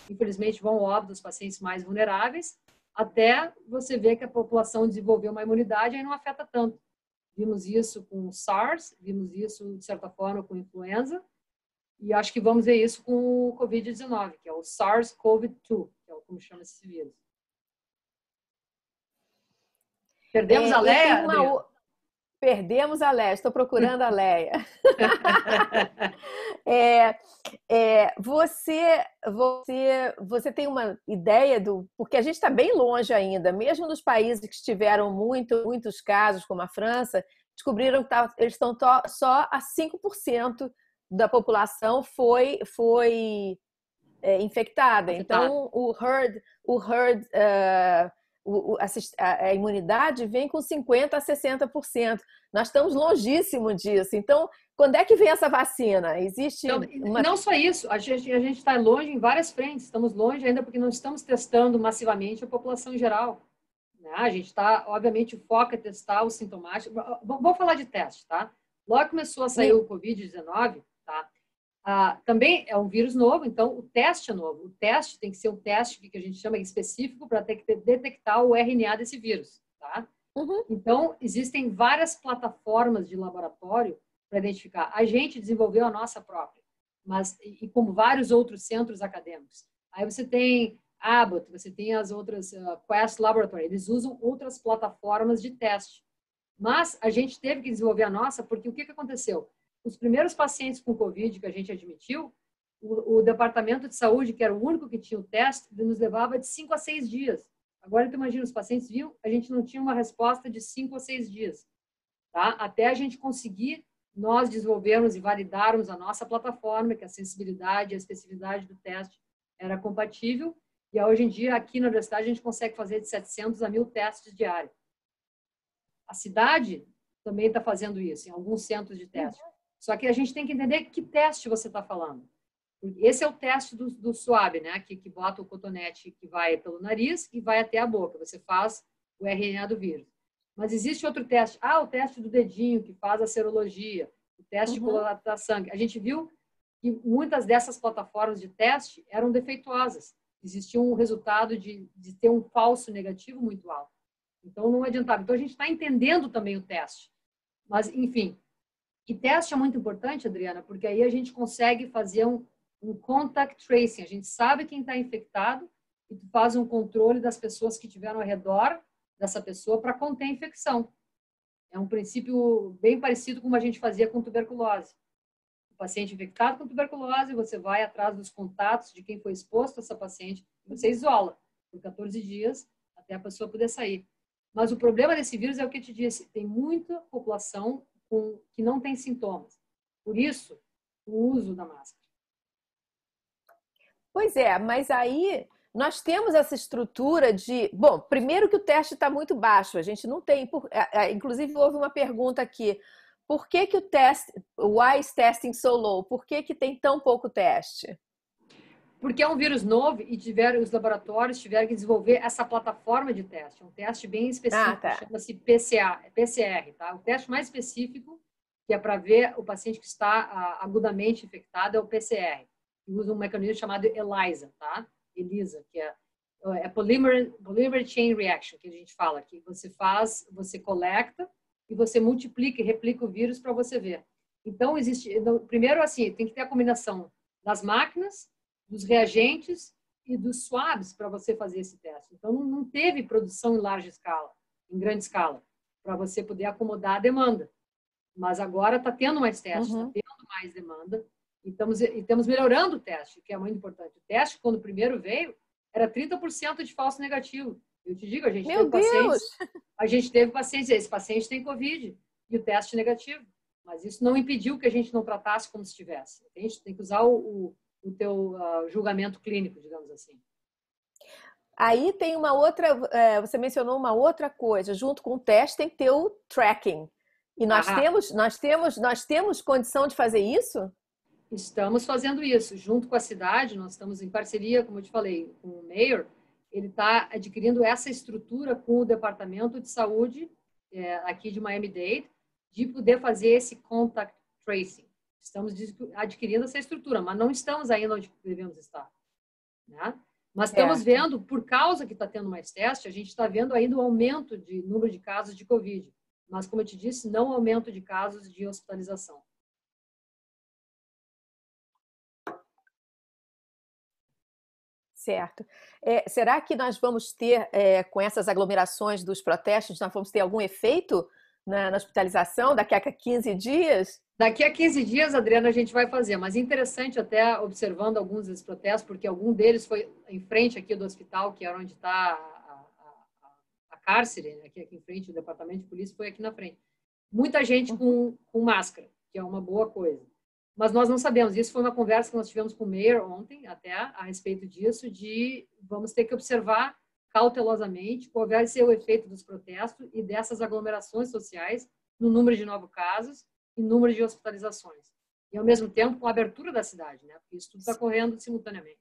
infelizmente vão ao óbito dos pacientes mais vulneráveis, até você ver que a população desenvolveu uma imunidade e não afeta tanto. Vimos isso com o SARS, vimos isso, de certa forma, com a influenza, e acho que vamos ver isso com o Covid-19, que é o SARS-CoV-2, que é como chama esse vírus. Perdemos a Leia? Perdemos a Leia, estou procurando a Leia. Você tem uma ideia porque a gente está bem longe ainda, mesmo nos países que tiveram muitos casos, como a França, descobriram que eles estão só a 5% da população foi infectada. Então, a imunidade vem com 50% a 60%. Nós estamos longíssimo disso. Então, quando é que vem essa vacina? Existe Não só isso, a gente está longe em várias frentes. Estamos longe ainda porque não estamos testando massivamente a população em geral. A gente está, obviamente, o foco é testar os sintomáticos. Vou falar de teste, tá? Logo que começou a sair o Covid-19, tá? Também é um vírus novo, então o teste é novo. O teste tem que ser um teste que a gente chama específico para detectar o RNA desse vírus, tá? Então, existem várias plataformas de laboratório para identificar. A gente desenvolveu a nossa própria, e como vários outros centros acadêmicos. Aí você tem Abbott, você tem as outras Quest Laboratory, eles usam outras plataformas de teste. Mas a gente teve que desenvolver a nossa, porque o que aconteceu? Os primeiros pacientes com Covid que a gente admitiu, o departamento de saúde, que era o único que tinha o teste, nos levava de 5 a 6 dias. Agora, tu imagina, os pacientes viam, a gente não tinha uma resposta de 5 a 6 dias. tá? Até a gente conseguir nós desenvolvermos e validarmos a nossa plataforma, que a sensibilidade e a especificidade do teste era compatível. E hoje em dia, aqui na universidade, a gente consegue fazer de 700 a 1.000 testes diários. A cidade também está fazendo isso, em alguns centros de teste. Só que a gente tem que entender que teste você está falando. Esse é o teste do swab, né? Que bota o cotonete que vai pelo nariz e vai até a boca. Você faz o RNA do vírus. Mas existe outro teste. O teste do dedinho, que faz a serologia. O teste de coletar sangue. A gente viu que muitas dessas plataformas de teste eram defeituosas. Existia um resultado de ter um falso negativo muito alto. Então, não adiantava. Então, a gente está entendendo também o teste. Mas, enfim. E teste é muito importante, Adriana, porque aí a gente consegue fazer um contact tracing. A gente sabe quem está infectado e tu faz um controle das pessoas que estiveram ao redor dessa pessoa para conter a infecção. É um princípio bem parecido com como a gente fazia com tuberculose. O paciente infectado com tuberculose, você vai atrás dos contatos de quem foi exposto a essa paciente e você isola por 14 dias até a pessoa poder sair. Mas o problema desse vírus é o que eu te disse, tem muita população que não tem sintomas. Por isso, o uso da máscara. Pois é, mas aí nós temos essa estrutura de... Bom, primeiro que o teste está muito baixo, a gente não tem... Inclusive, houve uma pergunta aqui. Por que o teste... Why is testing so low? Por que tem tão pouco teste? Porque é um vírus novo e os laboratórios tiveram que desenvolver essa plataforma de teste. É um teste bem específico, chama-se PCR, tá? O teste mais específico, que é para ver o paciente que está agudamente infectado, é o PCR. Que usa um mecanismo chamado ELISA, tá? ELISA, que é Polymer Chain Reaction, que a gente fala, que você coleta e você multiplica e replica o vírus para você ver. Então, primeiro, assim, tem que ter a combinação das máquinas, dos reagentes e dos swabs para você fazer esse teste. Então, não teve produção em larga escala, em grande escala, para você poder acomodar a demanda. Mas agora está tendo mais testes, está tendo mais demanda, e estamos melhorando o teste, que é muito importante. O teste, quando primeiro veio, era 30% de falso negativo. Eu te digo, a gente teve pacientes, esse paciente tem Covid, e o teste negativo. Mas isso não impediu que a gente não tratasse como se tivesse. A gente tem que usar o teu julgamento clínico, digamos assim. Aí tem uma outra, você mencionou uma outra coisa, junto com o teste tem que ter o tracking. E nós temos condição de fazer isso? Estamos fazendo isso. Junto com a cidade, nós estamos em parceria, como eu te falei, com o Mayor, ele está adquirindo essa estrutura com o Departamento de Saúde aqui de Miami-Dade, de poder fazer esse contact tracing. Estamos adquirindo essa estrutura, mas não estamos ainda onde devemos estar, né? Mas estamos vendo, por causa que está tendo mais teste, a gente está vendo ainda um aumento de número de casos de Covid. Mas, como eu te disse, não aumento de casos de hospitalização. Certo. Será que nós vamos ter, com essas aglomerações dos protestos, nós vamos ter algum efeito na hospitalização daqui a 15 dias? Daqui a 15 dias, Adriana, a gente vai fazer. Mas é interessante até observando alguns desses protestos, porque algum deles foi em frente aqui do hospital, que era onde está a cárcere, né? Aqui em frente, o departamento de polícia foi aqui na frente. Muita gente com máscara, que é uma boa coisa. Mas nós não sabemos. Isso foi uma conversa que nós tivemos com o Mayor ontem, até a respeito disso, de vamos ter que observar cautelosamente qual vai ser o efeito dos protestos e dessas aglomerações sociais no número de novos casos e número de hospitalizações. E, ao mesmo tempo, com a abertura da cidade, né? Porque isso tudo está correndo simultaneamente.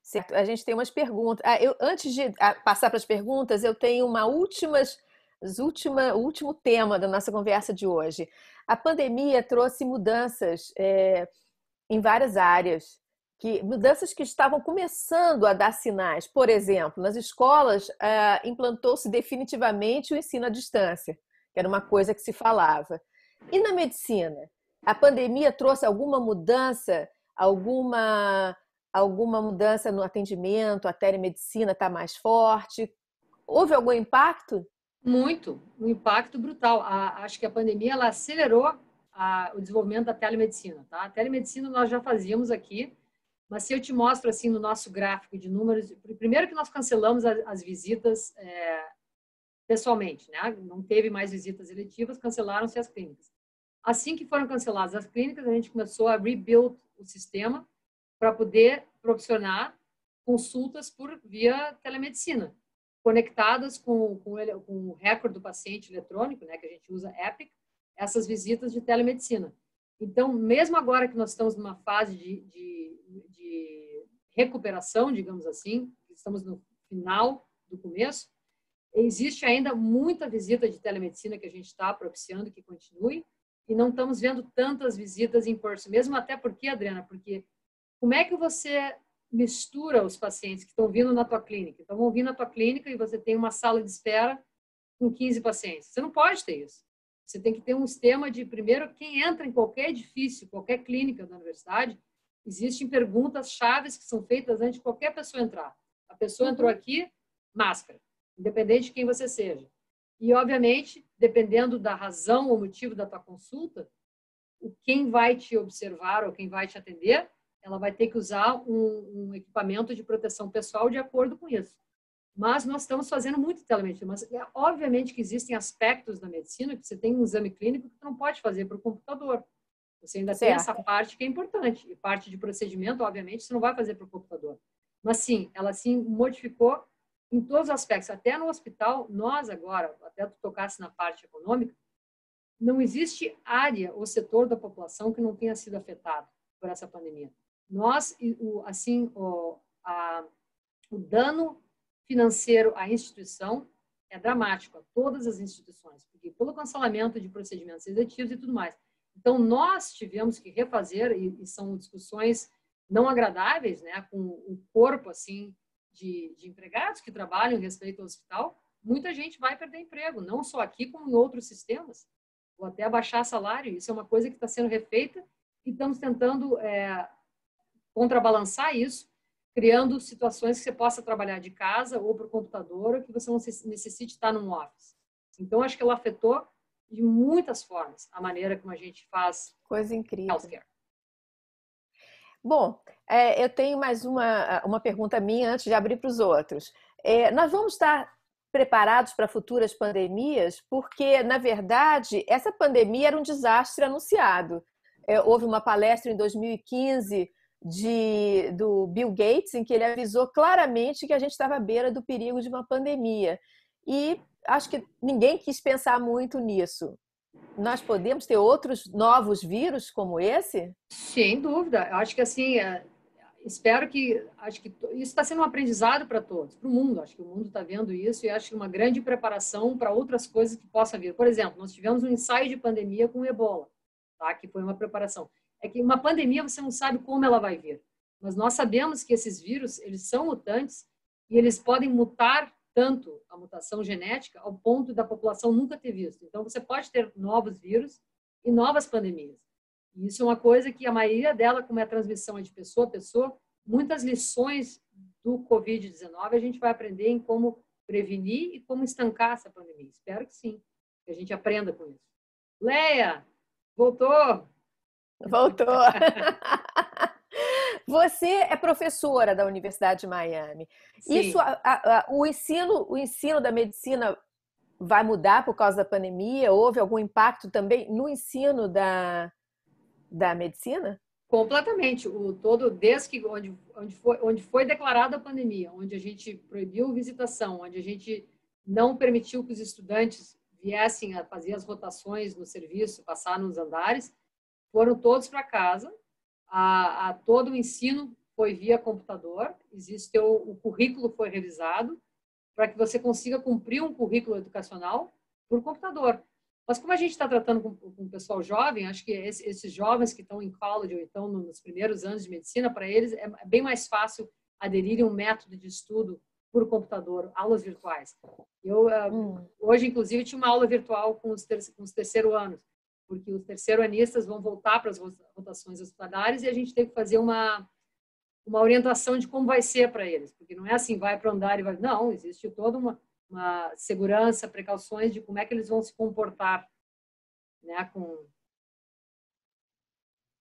Certo. A gente tem umas perguntas. Antes de passar para as perguntas, eu tenho o último tema da nossa conversa de hoje. A pandemia trouxe mudanças em várias áreas, mudanças que estavam começando a dar sinais. Por exemplo, nas escolas implantou-se definitivamente o ensino à distância, que era uma coisa que se falava. E na medicina? A pandemia trouxe alguma mudança, alguma mudança no atendimento? A telemedicina está mais forte? Houve algum impacto? Muito, um impacto brutal. Acho que a pandemia ela acelerou o desenvolvimento da telemedicina. Tá? A telemedicina nós já fazíamos aqui, mas se eu te mostro assim no nosso gráfico de números, primeiro que nós cancelamos as visitas pessoalmente, né? Não teve mais visitas eletivas, cancelaram-se as clínicas. Assim que foram canceladas as clínicas, a gente começou a rebuild o sistema para poder proporcionar consultas por via telemedicina, conectadas com o recorde do paciente eletrônico, né, que a gente usa Epic, essas visitas de telemedicina. Então, mesmo agora que nós estamos numa fase de recuperação, digamos assim, estamos no final do começo, existe ainda muita visita de telemedicina que a gente está propiciando que continue, e não estamos vendo tantas visitas em person, mesmo até porque, Adriana, porque como é que você mistura os pacientes que estão vindo na tua clínica? Então, vão vir na tua clínica e você tem uma sala de espera com 15 pacientes. Você não pode ter isso. Você tem que ter um sistema de, primeiro, quem entra em qualquer edifício, qualquer clínica da universidade, existem perguntas chaves que são feitas antes de qualquer pessoa entrar. A pessoa entrou aqui, máscara, independente de quem você seja. E, obviamente, dependendo da razão ou motivo da tua consulta, quem vai te observar ou quem vai te atender, ela vai ter que usar um equipamento de proteção pessoal de acordo com isso. Mas nós estamos fazendo muito telemedicina. Mas, obviamente, que existem aspectos da medicina que você tem um exame clínico que você não pode fazer por computador. Você ainda tem essa parte que é importante. E parte de procedimento, obviamente, você não vai fazer por computador. Mas, sim, ela, sim, modificou em todos os aspectos. Até no hospital, nós agora, até tu tocasse na parte econômica, não existe área ou setor da população que não tenha sido afetado por essa pandemia. Nós, assim, o dano financeiro à instituição é dramático, a todas as instituições, porque pelo cancelamento de procedimentos eletivos e tudo mais. Então, nós tivemos que refazer, e são discussões não agradáveis, né, com o corpo, assim, de empregados que trabalham em respeito ao hospital. Muita gente vai perder emprego, não só aqui, como em outros sistemas, ou até abaixar salário. Isso é uma coisa que está sendo refeita e estamos tentando contrabalançar isso, criando situações que você possa trabalhar de casa ou por computador, ou que você não necessite estar num office. Então, acho que ela afetou de muitas formas a maneira como a gente faz coisa incrível. Healthcare. Bom, eu tenho mais uma pergunta minha antes de abrir para os outros. Nós vamos estar preparados para futuras pandemias? Porque, na verdade, essa pandemia era um desastre anunciado. Houve uma palestra em 2015 do Bill Gates, em que ele avisou claramente que a gente estava à beira do perigo de uma pandemia. E acho que ninguém quis pensar muito nisso. Nós podemos ter outros novos vírus como esse? Sem dúvida. Eu acho que assim, acho que isso está sendo um aprendizado para todos, para o mundo. Acho que o mundo está vendo isso e acho que uma grande preparação para outras coisas que possam vir. Por exemplo, nós tivemos um ensaio de pandemia com o Ebola, tá? Que foi uma preparação. É que uma pandemia você não sabe como ela vai vir, mas nós sabemos que esses vírus, eles são mutantes e eles podem mutar tanto a mutação genética ao ponto da população nunca ter visto. Então, você pode ter novos vírus e novas pandemias. E isso é uma coisa que a maioria dela, como é a transmissão de pessoa a pessoa, muitas lições do Covid-19 a gente vai aprender em como prevenir e como estancar essa pandemia. Espero que sim, que a gente aprenda com isso. Leia, voltou! Voltou! Você é professora da Universidade de Miami. Sim. Isso, o ensino da medicina vai mudar por causa da pandemia? Houve algum impacto também no ensino da medicina? Completamente. Desde que onde foi declarada a pandemia, onde a gente proibiu visitação, onde a gente não permitiu que os estudantes viessem a fazer as rotações no serviço, passar nos andares, foram todos para casa. Todo o ensino foi via computador. O currículo foi revisado para que você consiga cumprir um currículo educacional por computador. Mas como a gente está tratando com o pessoal jovem, acho que esses jovens que estão em college ou estão nos primeiros anos de medicina, para eles é bem mais fácil aderirem a um método de estudo por computador, aulas virtuais. Hoje, inclusive, tinha uma aula virtual com os terceiro anos, porque os terceiro-anistas vão voltar para as rotações hospitalares e a gente tem que fazer uma orientação de como vai ser para eles, porque não é assim, vai para o andar e vai... Não, existe toda uma segurança, precauções de como é que eles vão se comportar, né,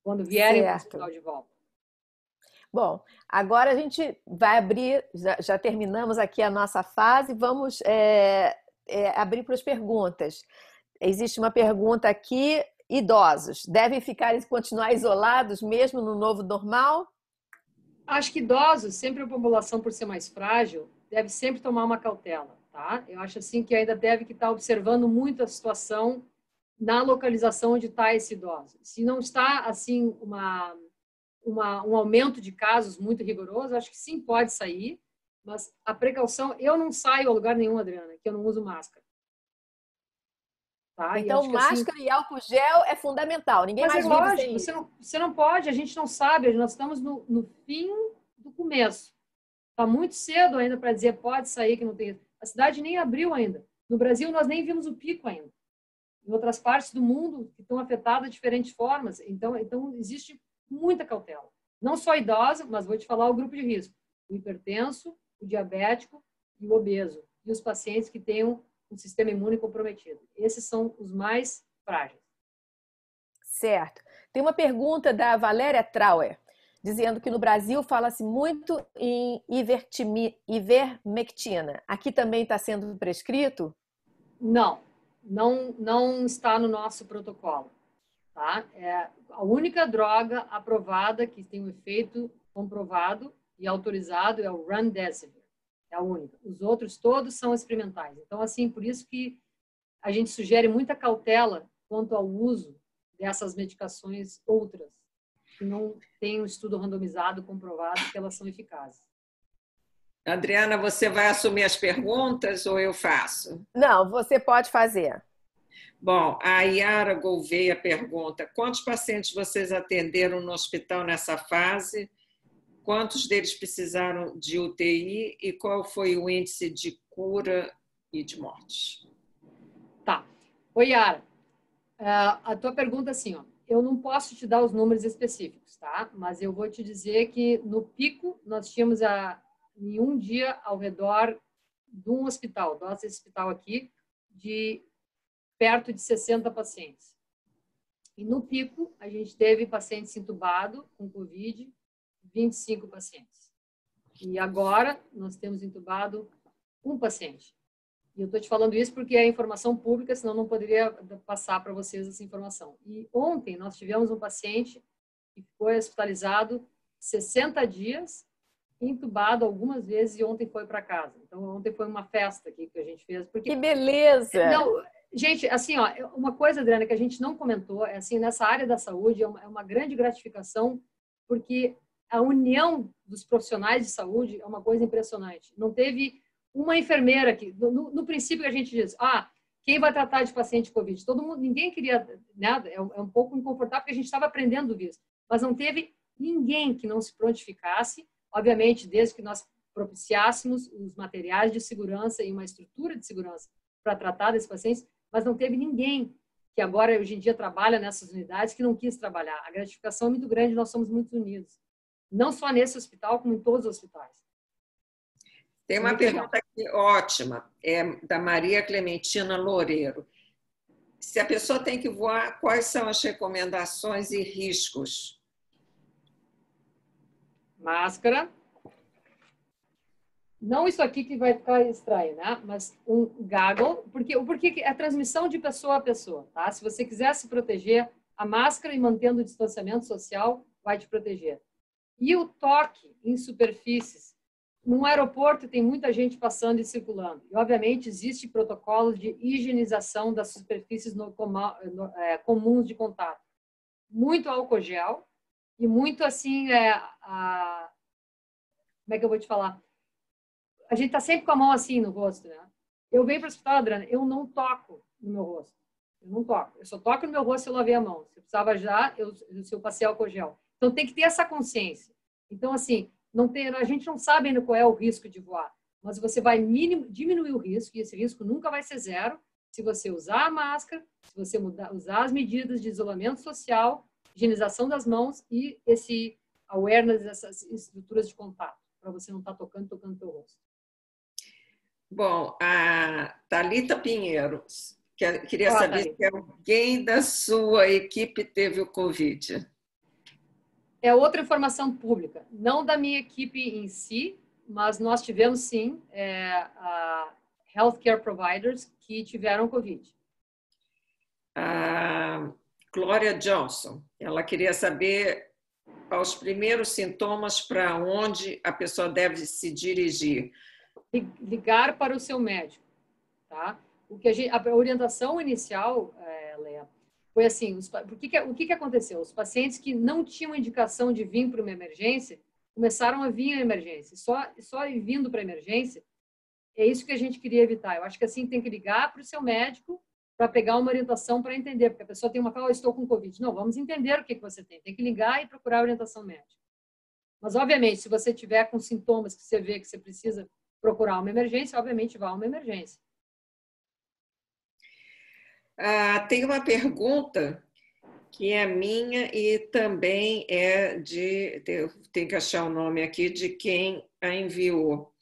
quando vierem para o hospital de volta. Bom, agora a gente vai abrir, já terminamos aqui a nossa fase, vamos abrir para as perguntas. Existe uma pergunta aqui: idosos devem continuar isolados mesmo no novo normal? Acho que idosos, sempre a população, por ser mais frágil, deve sempre tomar uma cautela, tá? Eu acho assim que ainda deve estar observando muito a situação na localização onde está esse idoso. Se não está assim um aumento de casos muito rigoroso, acho que sim, pode sair, mas a precaução, eu não saio a lugar nenhum, Adriana, que eu não uso máscara. Tá? Então, máscara e álcool gel é fundamental. Ninguém mais vive sem isso. Você não pode, a gente não sabe, nós estamos no fim do começo. Está muito cedo ainda para dizer pode sair que não tem. A cidade nem abriu ainda. No Brasil, nós nem vimos o pico ainda. Em outras partes do mundo, que estão afetadas de diferentes formas. Então existe muita cautela. Não só idosa, mas vou te falar o grupo de risco. O hipertenso, o diabético e o obeso. E os pacientes que tenham um sistema imune comprometido. Esses são os mais frágeis. Certo. Tem uma pergunta da Valéria Trauer, dizendo que no Brasil fala-se muito em ivermectina. Aqui também está sendo prescrito? Não está no nosso protocolo. Tá? É a única droga aprovada que tem um efeito comprovado e autorizado é o Remdesivir. É a única. Os outros todos são experimentais. Então, assim, por isso que a gente sugere muita cautela quanto ao uso dessas medicações outras, que não tem um estudo randomizado comprovado que elas são eficazes. Adriana, você vai assumir as perguntas ou eu faço? Não, você pode fazer. Bom, a Yara Gouveia pergunta: quantos pacientes vocês atenderam no hospital nessa fase? Quantos deles precisaram de UTI e qual foi o índice de cura e de morte? Tá. Oi, Yara. A tua pergunta assim, ó, eu não posso te dar os números específicos, tá? Mas eu vou te dizer que no pico nós tínhamos em um dia ao redor de um hospital, nosso hospital aqui, de perto de 60 pacientes. E no pico a gente teve pacientes entubados com Covid, 25 pacientes. E agora nós temos entubado um paciente. E eu estou te falando isso porque é informação pública, senão não poderia passar para vocês essa informação. E ontem nós tivemos um paciente que foi hospitalizado 60 dias, entubado algumas vezes e ontem foi para casa. Então, ontem foi uma festa aqui que a gente fez. Porque... Que beleza! Não, gente, assim, ó, uma coisa, Adriana, que a gente não comentou, é assim, nessa área da saúde é uma grande gratificação, porque a união dos profissionais de saúde é uma coisa impressionante. Não teve uma enfermeira aqui. No princípio, a gente diz, quem vai tratar de paciente Covid? Todo mundo, ninguém queria, né? É um pouco inconfortável, porque a gente estava aprendendo isso. Mas não teve ninguém que não se prontificasse, obviamente, desde que nós propiciássemos os materiais de segurança e uma estrutura de segurança para tratar desses pacientes, mas não teve ninguém que agora, hoje em dia, trabalha nessas unidades que não quis trabalhar. A gratificação é muito grande, nós somos muito unidos. Não só nesse hospital, como em todos os hospitais. Tem uma pergunta aqui ótima, é da Maria Clementina Loureiro. Se a pessoa tem que voar, quais são as recomendações e riscos? Máscara. Não isso aqui que vai ficar estranho, né? Mas um goggle, porque é a transmissão de pessoa a pessoa, tá? Se você quiser se proteger, a máscara e mantendo o distanciamento social vai te proteger. E o toque em superfícies. Num aeroporto tem muita gente passando e circulando. E, obviamente, existe protocolos de higienização das superfícies comuns de contato. Muito álcool gel e muito, assim, como é que eu vou te falar? A gente está sempre com a mão assim no rosto, né? Eu venho para o hospital, Adriana, eu não toco no meu rosto. Eu não toco. Eu só toco no meu rosto se eu lavei a mão. Se eu precisava se eu passei álcool gel. Então, tem que ter essa consciência. Então, assim, a gente não sabe ainda qual é o risco de voar, mas você vai diminuir o risco, e esse risco nunca vai ser zero, se você usar a máscara, se você usar as medidas de isolamento social, higienização das mãos e esse awareness dessas estruturas de contato, para você não estar tocando o teu rosto. Bom, a Thalita Pinheiro, queria saber se alguém da sua equipe teve o Covid. É outra informação pública, não da minha equipe em si, mas nós tivemos sim healthcare providers que tiveram Covid. A Glória Johnson, ela queria saber aos primeiros sintomas para onde a pessoa deve se dirigir. Ligar para o seu médico, tá? A orientação inicial, Léa, foi assim, o que aconteceu? Os pacientes que não tinham indicação de vir para uma emergência, começaram a vir à emergência. Só vindo para a emergência, é isso que a gente queria evitar. Eu acho que assim tem que ligar para o seu médico para pegar uma orientação para entender, porque a pessoa tem uma fala, estou com Covid. Não, vamos entender o que você tem. Tem que ligar e procurar orientação médica. Mas, obviamente, se você tiver com sintomas que você vê que você precisa procurar uma emergência, obviamente vá a uma emergência. Tem uma pergunta que é minha e também é tenho que achar o nome aqui de quem a enviou.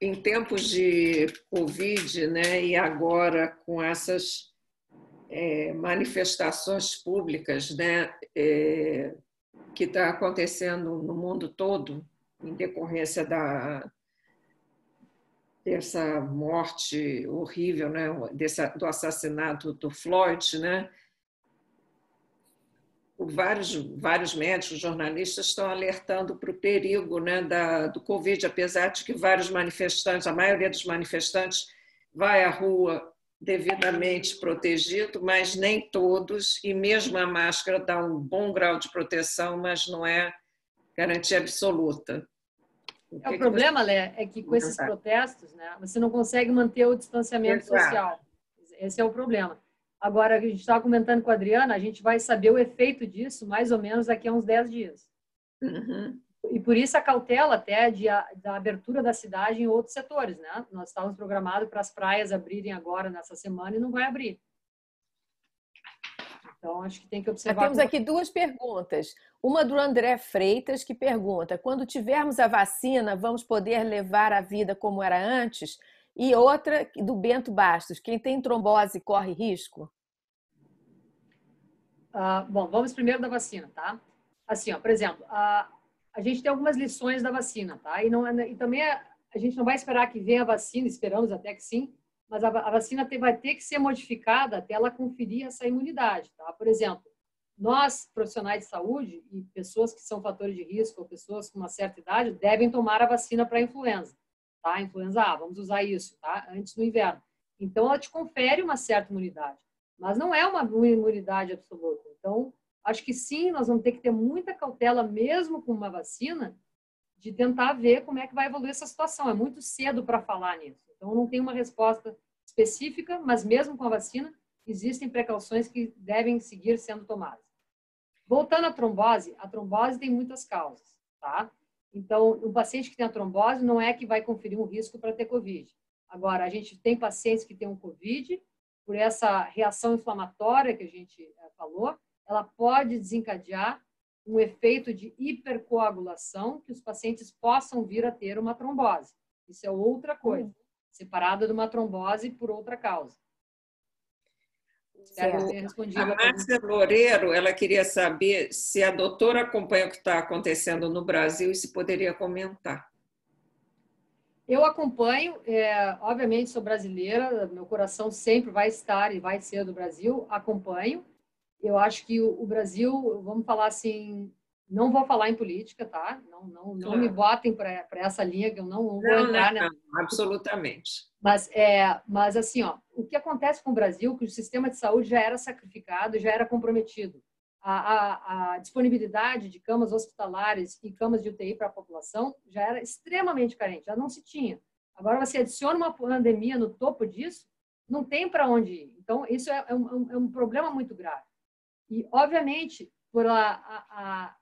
Em tempos de Covid, né, e agora com essas manifestações públicas, né, que está acontecendo no mundo todo, em decorrência dessa morte horrível, né, do assassinato do Floyd, né, vários médicos, jornalistas estão alertando para o perigo, né, do Covid, apesar de que vários manifestantes, a maioria dos manifestantes vai à rua devidamente protegido, mas nem todos, e mesmo a máscara dá um bom grau de proteção, mas não é garantia absoluta. O problema, Lé, é que com esses protestos, né, você não consegue manter o distanciamento social. Esse é o problema. Agora, a gente estava comentando com a Adriana, a gente vai saber o efeito disso mais ou menos daqui a uns 10 dias. Uhum. E por isso a cautela até da abertura da cidade em outros setores, né? Nós estávamos programados para as praias abrirem agora nessa semana e não vai abrir. Então, acho que tem que observar. Temos aqui duas perguntas. Uma do André Freitas, que pergunta: quando tivermos a vacina, vamos poder levar a vida como era antes? E outra do Bento Bastos: quem tem trombose corre risco? Bom, vamos primeiro da vacina, tá? Assim, ó, por exemplo, a gente tem algumas lições da vacina, tá? E também a gente não vai esperar que venha a vacina, esperamos até que sim, mas a vacina vai ter que ser modificada até ela conferir essa imunidade, tá? Por exemplo, nós, profissionais de saúde e pessoas que são fatores de risco ou pessoas com uma certa idade, devem tomar a vacina para a influenza, tá? Influenza A, vamos usar isso, tá? Antes do inverno. Então, ela te confere uma certa imunidade, mas não é uma imunidade absoluta. Então, acho que sim, nós vamos ter que ter muita cautela, mesmo com uma vacina, de tentar ver como é que vai evoluir essa situação. É muito cedo para falar nisso. Então, não tem uma resposta específica, mas mesmo com a vacina, existem precauções que devem seguir sendo tomadas. Voltando à trombose, a trombose tem muitas causas, tá? Então, o paciente que tem a trombose não é que vai conferir um risco para ter Covid. Agora, a gente tem pacientes que têm um Covid, por essa reação inflamatória que a gente falou, ela pode desencadear um efeito de hipercoagulação que os pacientes possam vir a ter uma trombose. Isso é outra coisa, separada de uma trombose por outra causa. Espero que tenha respondido a Márcia Loureiro, ela queria saber se a doutora acompanha o que está acontecendo no Brasil e se poderia comentar. Eu acompanho, obviamente sou brasileira, meu coração sempre vai estar e vai ser do Brasil, acompanho. Eu acho que o Brasil, vamos falar assim, não vou falar em política, tá? Não me botem para essa linha, que eu não vou entrar. Não, absolutamente. Mas assim, ó, o que acontece com o Brasil, que o sistema de saúde já era sacrificado, já era comprometido. A disponibilidade de camas hospitalares e camas de UTI para a população já era extremamente carente, já não se tinha. Agora você adiciona uma pandemia no topo disso, não tem para onde ir. Então, isso é um problema muito grave. E, obviamente, por a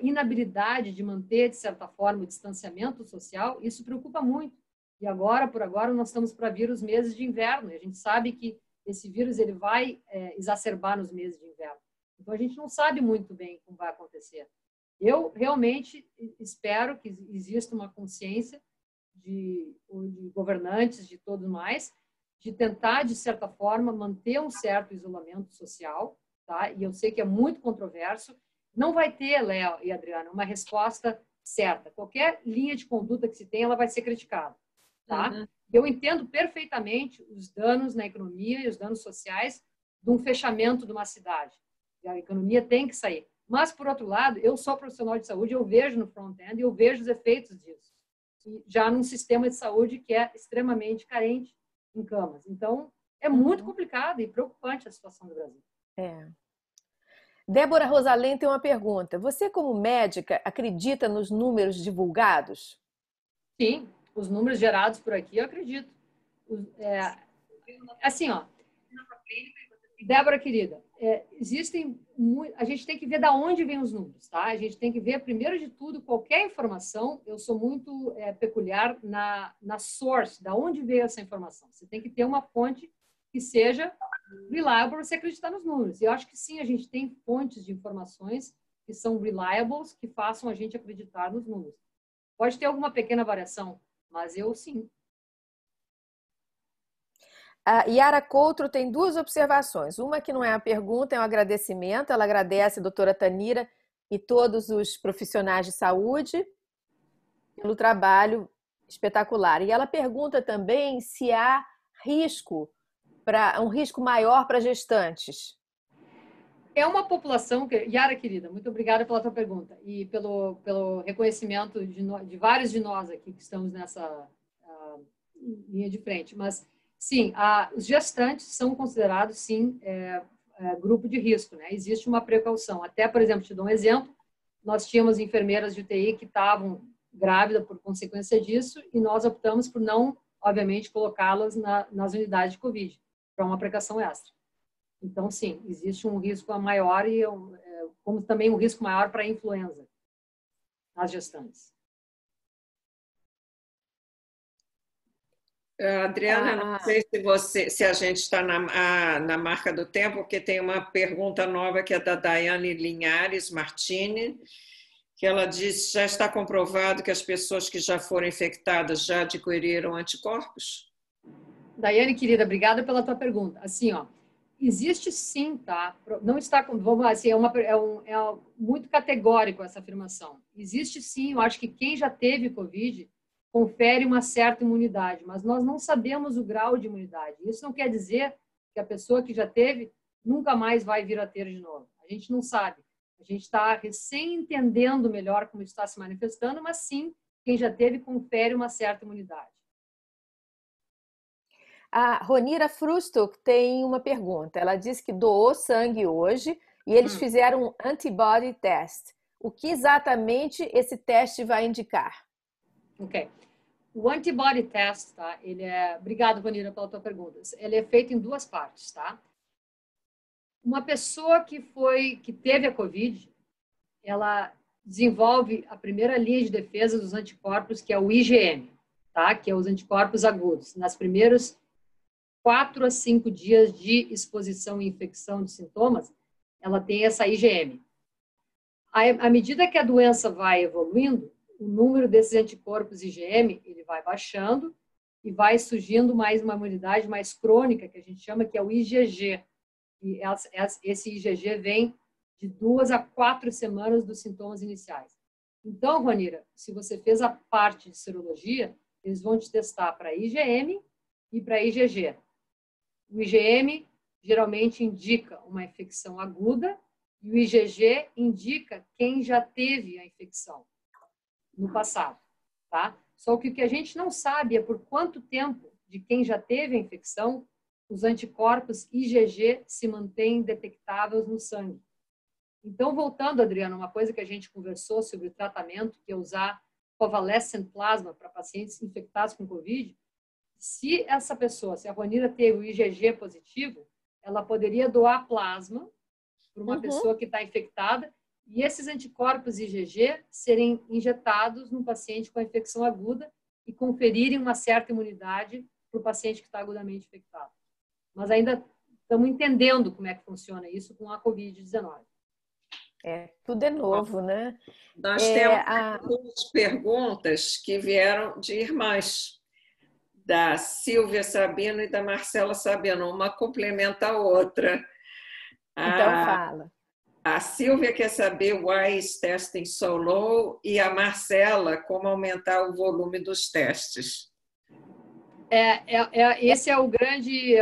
inabilidade de manter, de certa forma, o distanciamento social, isso preocupa muito. E agora, por agora, nós estamos para vir os meses de inverno. E a gente sabe que esse vírus ele vai exacerbar nos meses de inverno. Então, a gente não sabe muito bem como vai acontecer. Eu realmente espero que exista uma consciência de governantes, de todos mais, de tentar, de certa forma, manter um certo isolamento social, tá? E eu sei que é muito controverso. Não vai ter, Léo e Adriana, uma resposta certa. Qualquer linha de conduta que se tem, ela vai ser criticada. Tá? Uhum. Eu entendo perfeitamente os danos na economia e os danos sociais de um fechamento de uma cidade. A economia tem que sair. Mas, por outro lado, eu sou profissional de saúde, eu vejo no front-end e eu vejo os efeitos disso. E já num sistema de saúde que é extremamente carente em camas. Então, é muito complicado e preocupante a situação do Brasil. Débora Rosalém tem uma pergunta. Você, como médica, acredita nos números divulgados? Sim, os números gerados por aqui, eu acredito. Assim, ó, Débora, querida, a gente tem que ver de onde vêm os números, tá? A gente tem que ver, primeiro de tudo, qualquer informação. Eu sou muito peculiar na source, da onde veio essa informação. Você tem que ter uma fonte que seja reliable para você acreditar nos números. E eu acho que sim, a gente tem fontes de informações que são reliables, que façam a gente acreditar nos números. Pode ter alguma pequena variação, mas eu sim. A Yara Coutro tem duas observações. Uma que não é uma pergunta, é um agradecimento. Ela agradece a doutora Tanira e todos os profissionais de saúde pelo trabalho espetacular. E ela pergunta também se há um risco maior para gestantes. É uma população que... Yara, querida, muito obrigada pela tua pergunta e pelo reconhecimento de vários de nós aqui que estamos nessa linha de frente. Mas, sim, os gestantes são considerados, sim, grupo de risco, né? Existe uma precaução. Até, por exemplo, te dou um exemplo, nós tínhamos enfermeiras de UTI que estavam grávidas por consequência disso e nós optamos por não, obviamente, colocá-las nas unidades de Covid, para uma precaução extra. Então, sim, existe um risco maior e como também um risco maior para a influenza nas gestantes. Adriana, não sei se a gente está na marca do tempo, porque tem uma pergunta nova que é da Daiane Linhares Martini, que ela diz: já está comprovado que as pessoas que já foram infectadas já adquiriram anticorpos? Daiane, querida, obrigada pela tua pergunta. Assim, ó, existe sim, tá? Não está, vamos lá, assim, é muito categórico essa afirmação. Existe sim, eu acho que quem já teve Covid confere uma certa imunidade, mas nós não sabemos o grau de imunidade. Isso não quer dizer que a pessoa que já teve nunca mais vai vir a ter de novo. A gente não sabe. A gente está recém entendendo melhor como está se manifestando, mas sim, quem já teve confere uma certa imunidade. A Ronira Frustuk tem uma pergunta. Ela diz que doou sangue hoje e eles fizeram um antibody test. O que exatamente esse teste vai indicar? Ok. O antibody test, tá? Obrigado, Ronira, pela tua pergunta. Ele é feito em duas partes, tá? Uma pessoa que teve a COVID, ela desenvolve a primeira linha de defesa dos anticorpos, que é o IgM, tá? Que é os anticorpos agudos. Nas primeiros 4 a 5 dias de exposição e infecção de sintomas, ela tem essa IgM. À medida que a doença vai evoluindo, o número desses anticorpos IgM ele vai baixando e vai surgindo mais uma imunidade mais crônica, que a gente chama que é o IgG. E esse IgG vem de 2 a 4 semanas dos sintomas iniciais. Então, Ronira, se você fez a parte de serologia, eles vão te testar para IgM e para IgG. O IgM geralmente indica uma infecção aguda e o IgG indica quem já teve a infecção no passado, tá? Só que o que a gente não sabe é por quanto tempo de quem já teve a infecção os anticorpos IgG se mantêm detectáveis no sangue. Então, voltando, Adriana, uma coisa que a gente conversou sobre o tratamento, que é usar convalescent plasma para pacientes infectados com Covid, se essa pessoa, se a Ronira teve o IgG positivo, ela poderia doar plasma para uma pessoa que está infectada e esses anticorpos IgG serem injetados no paciente com a infecção aguda e conferirem uma certa imunidade para o paciente que está agudamente infectado. Mas ainda estamos entendendo como é que funciona isso com a Covid-19. Tudo é novo, né? Nós temos duas perguntas que vieram de irmãs, da Silvia Sabino e da Marcela Sabino. Uma complementa a outra. Então, fala. A Silvia quer saber why is testing so low e a Marcela como aumentar o volume dos testes. Esse é o grande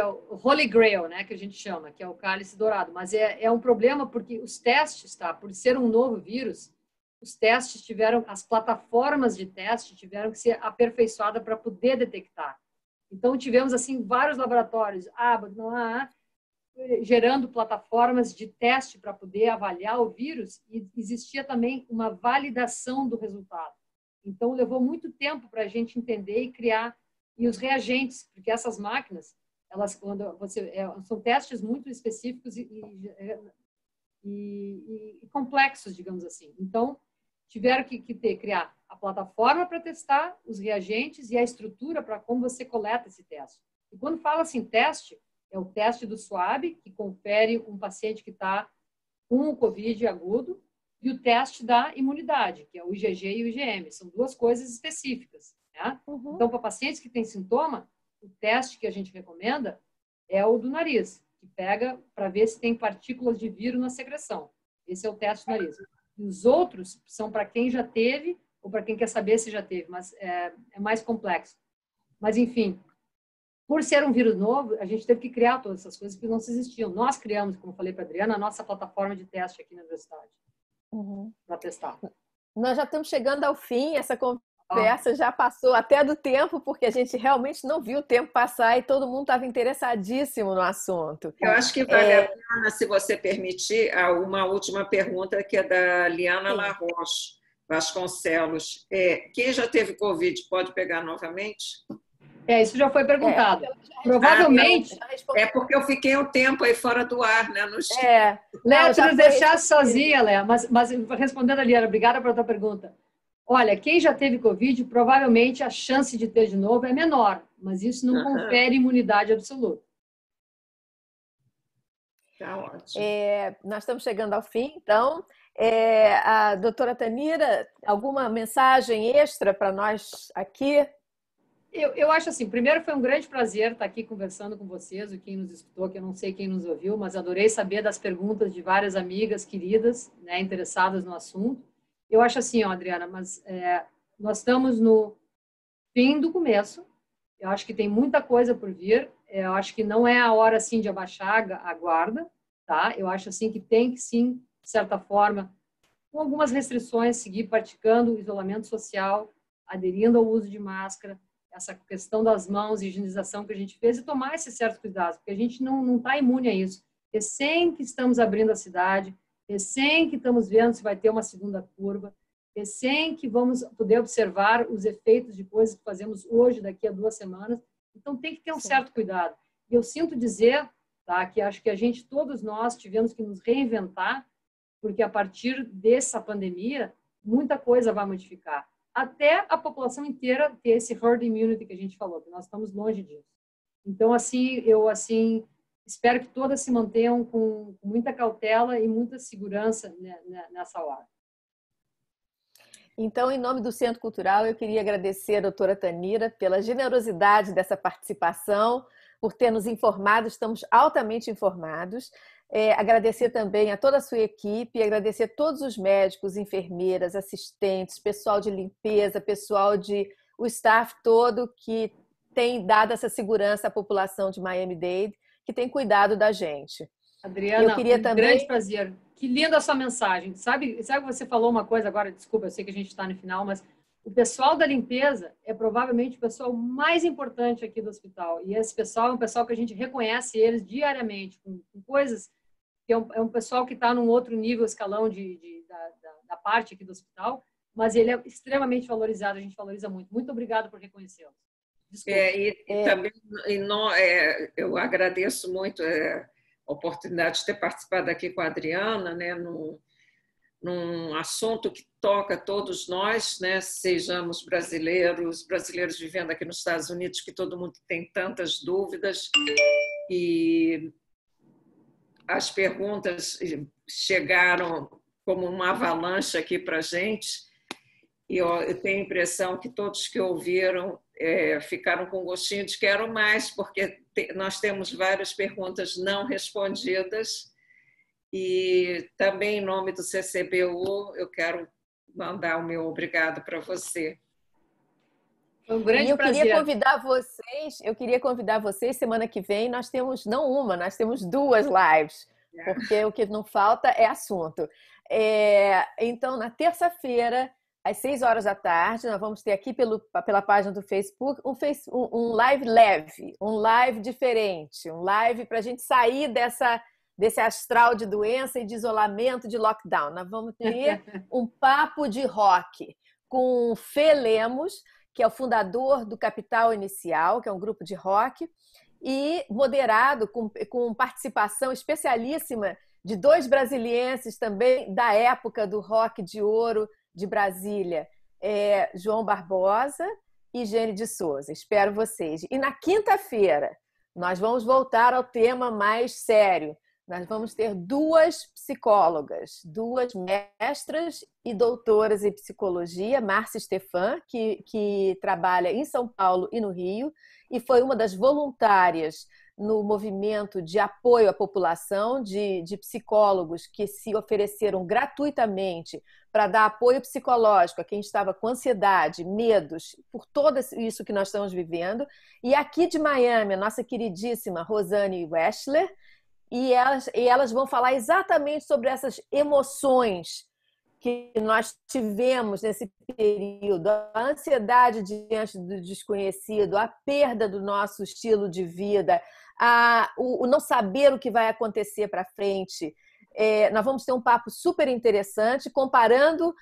Holy Grail, né, que a gente chama, que é o cálice dourado. Mas é um problema porque os testes, tá, por ser um novo vírus, os testes as plataformas de teste tiveram que ser aperfeiçoadas para poder detectar. Então, tivemos, assim, vários laboratórios, gerando plataformas de teste para poder avaliar o vírus, e existia também uma validação do resultado. Então, levou muito tempo para a gente entender e criar, e os reagentes, porque essas máquinas, elas, são testes muito específicos e complexos, digamos assim. Então, tiveram que criar a plataforma para testar, os reagentes e a estrutura para como você coleta esse teste. E quando fala assim teste, é o teste do SWAB, que confere um paciente que está com o COVID agudo, e o teste da imunidade, que é o IgG e o IgM. São duas coisas específicas. Né? Uhum. Então, para pacientes que têm sintoma, o teste que a gente recomenda é o do nariz, que pega para ver se tem partículas de vírus na secreção. Esse é o teste do nariz. E os outros são para quem já teve ou para quem quer saber se já teve, mas é mais complexo. Mas, enfim, por ser um vírus novo, a gente teve que criar todas essas coisas que não existiam. Nós criamos, como eu falei para a Adriana, a nossa plataforma de teste aqui na universidade, para testar. Nós já estamos chegando ao fim, essa conversa já passou até do tempo, porque a gente realmente não viu o tempo passar e todo mundo estava interessadíssimo no assunto. Eu acho que vale a pena, se você permitir, uma última pergunta, que é da Liana Larroche Vasconcelos. Quem já teve Covid pode pegar novamente? Isso já foi perguntado. Provavelmente. Porque eu fiquei um tempo aí fora do ar, né? Léa, tu nos deixaste sozinha, Léa, mas respondendo a Liana, obrigada pela tua pergunta. Olha, quem já teve Covid, provavelmente a chance de ter de novo é menor, mas isso não confere imunidade absoluta. Tá ótimo. Nós estamos chegando ao fim, então. A doutora Tanira, alguma mensagem extra para nós aqui? Eu acho assim, primeiro foi um grande prazer estar aqui conversando com vocês, quem nos escutou, que eu não sei quem nos ouviu, mas adorei saber das perguntas de várias amigas queridas, né, interessadas no assunto. Eu acho assim, Adriana, mas nós estamos no fim do começo, eu acho que tem muita coisa por vir, eu acho que não é a hora, assim, de abaixar a guarda, tá? Eu acho, assim, que tem que, sim, de certa forma, com algumas restrições, seguir praticando o isolamento social, aderindo ao uso de máscara, essa questão das mãos e higienização que a gente fez e tomar esses certos cuidados, porque a gente não está imune a isso. Recém que estamos abrindo a cidade, recém que estamos vendo se vai ter uma segunda curva, recém que vamos poder observar os efeitos de coisas que fazemos hoje, daqui a 2 semanas. Então, tem que ter um certo cuidado. E eu sinto dizer, tá, que acho que todos nós tivemos que nos reinventar, porque a partir dessa pandemia, muita coisa vai modificar. Até a população inteira ter esse herd immunity que a gente falou, que nós estamos longe disso. Então, eu espero que todas se mantenham com muita cautela e muita segurança nessa hora. Então, em nome do Centro Cultural, eu queria agradecer a doutora Tanira pela generosidade dessa participação, por ter nos informado, estamos altamente informados. Agradecer também a toda a sua equipe, agradecer a todos os médicos, enfermeiras, assistentes, pessoal de limpeza, o staff todo que tem dado essa segurança à população de Miami-Dade, que tem cuidado da gente. Adriana, grande prazer. Que linda a sua mensagem. Sabe que você falou uma coisa agora, desculpa, eu sei que a gente está no final, mas o pessoal da limpeza é provavelmente o pessoal mais importante aqui do hospital. E esse pessoal é um pessoal que a gente reconhece eles diariamente, com coisas que é um pessoal que está num outro nível, escalão da parte aqui do hospital, mas ele é extremamente valorizado, a gente valoriza muito. Muito obrigada por reconhecê-los. Também eu agradeço muito a oportunidade de ter participado aqui com a Adriana, né, num assunto que toca todos nós, né, sejamos brasileiros vivendo aqui nos Estados Unidos, que todo mundo tem tantas dúvidas, e as perguntas chegaram como uma avalanche aqui para a gente, e eu tenho a impressão que todos que ouviram ficaram com gostinho de quero mais, porque nós temos várias perguntas não respondidas, E também, em nome do CCBU, eu quero mandar o meu obrigado para você. Foi um grande prazer. Eu queria convidar vocês, semana que vem nós temos, não uma, nós temos 2 lives, porque o que não falta é assunto. Então, na terça-feira, às 6 horas da tarde, nós vamos ter aqui pela página do Facebook um live leve, um live diferente, um live para a gente sair desse astral de doença e de isolamento, de lockdown. Nós vamos ter um papo de rock com o Fê Lemos, que é o fundador do Capital Inicial, que é um grupo de rock, e moderado com participação especialíssima de 2 brasilienses também da época do rock de ouro de Brasília, João Barbosa e Gene de Souza. Espero vocês. E na quinta-feira, nós vamos voltar ao tema mais sério. Nós vamos ter 2 psicólogas, 2 mestras e doutoras em psicologia, Márcia Stefan, que trabalha em São Paulo e no Rio, e foi uma das voluntárias no movimento de apoio à população, de psicólogos que se ofereceram gratuitamente para dar apoio psicológico a quem estava com ansiedade, medos, por tudo isso que nós estamos vivendo. E aqui de Miami, a nossa queridíssima Rosane Wechsler, e elas vão falar exatamente sobre essas emoções que nós tivemos nesse período, a ansiedade diante do desconhecido, a perda do nosso estilo de vida, o não saber o que vai acontecer para frente. Nós vamos ter um papo super interessante, comparando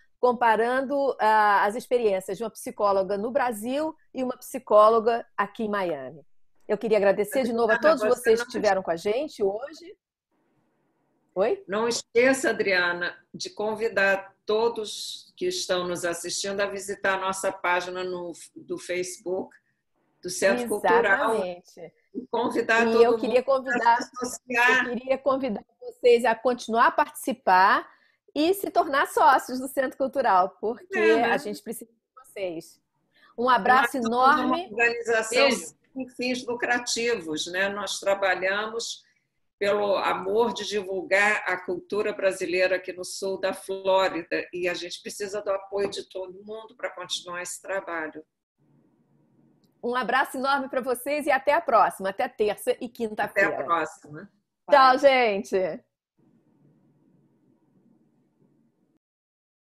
as experiências de uma psicóloga no Brasil e uma psicóloga aqui em Miami. Eu queria agradecer de novo a todos vocês que estiveram com a gente hoje. Oi? Não esqueça, Adriana, de convidar todos que estão nos assistindo a visitar a nossa página do Facebook do Centro Cultural. Exatamente. Convidar todo eu queria convidar vocês a continuar a participar e se tornar sócios do Centro Cultural, porque a gente precisa de vocês. Um abraço enorme. Uma organização sem fins lucrativos, né? Nós trabalhamos pelo amor de divulgar a cultura brasileira aqui no sul da Flórida e a gente precisa do apoio de todo mundo para continuar esse trabalho. Um abraço enorme para vocês e até a próxima, até terça e quinta-feira. Até a próxima. Tchau, gente!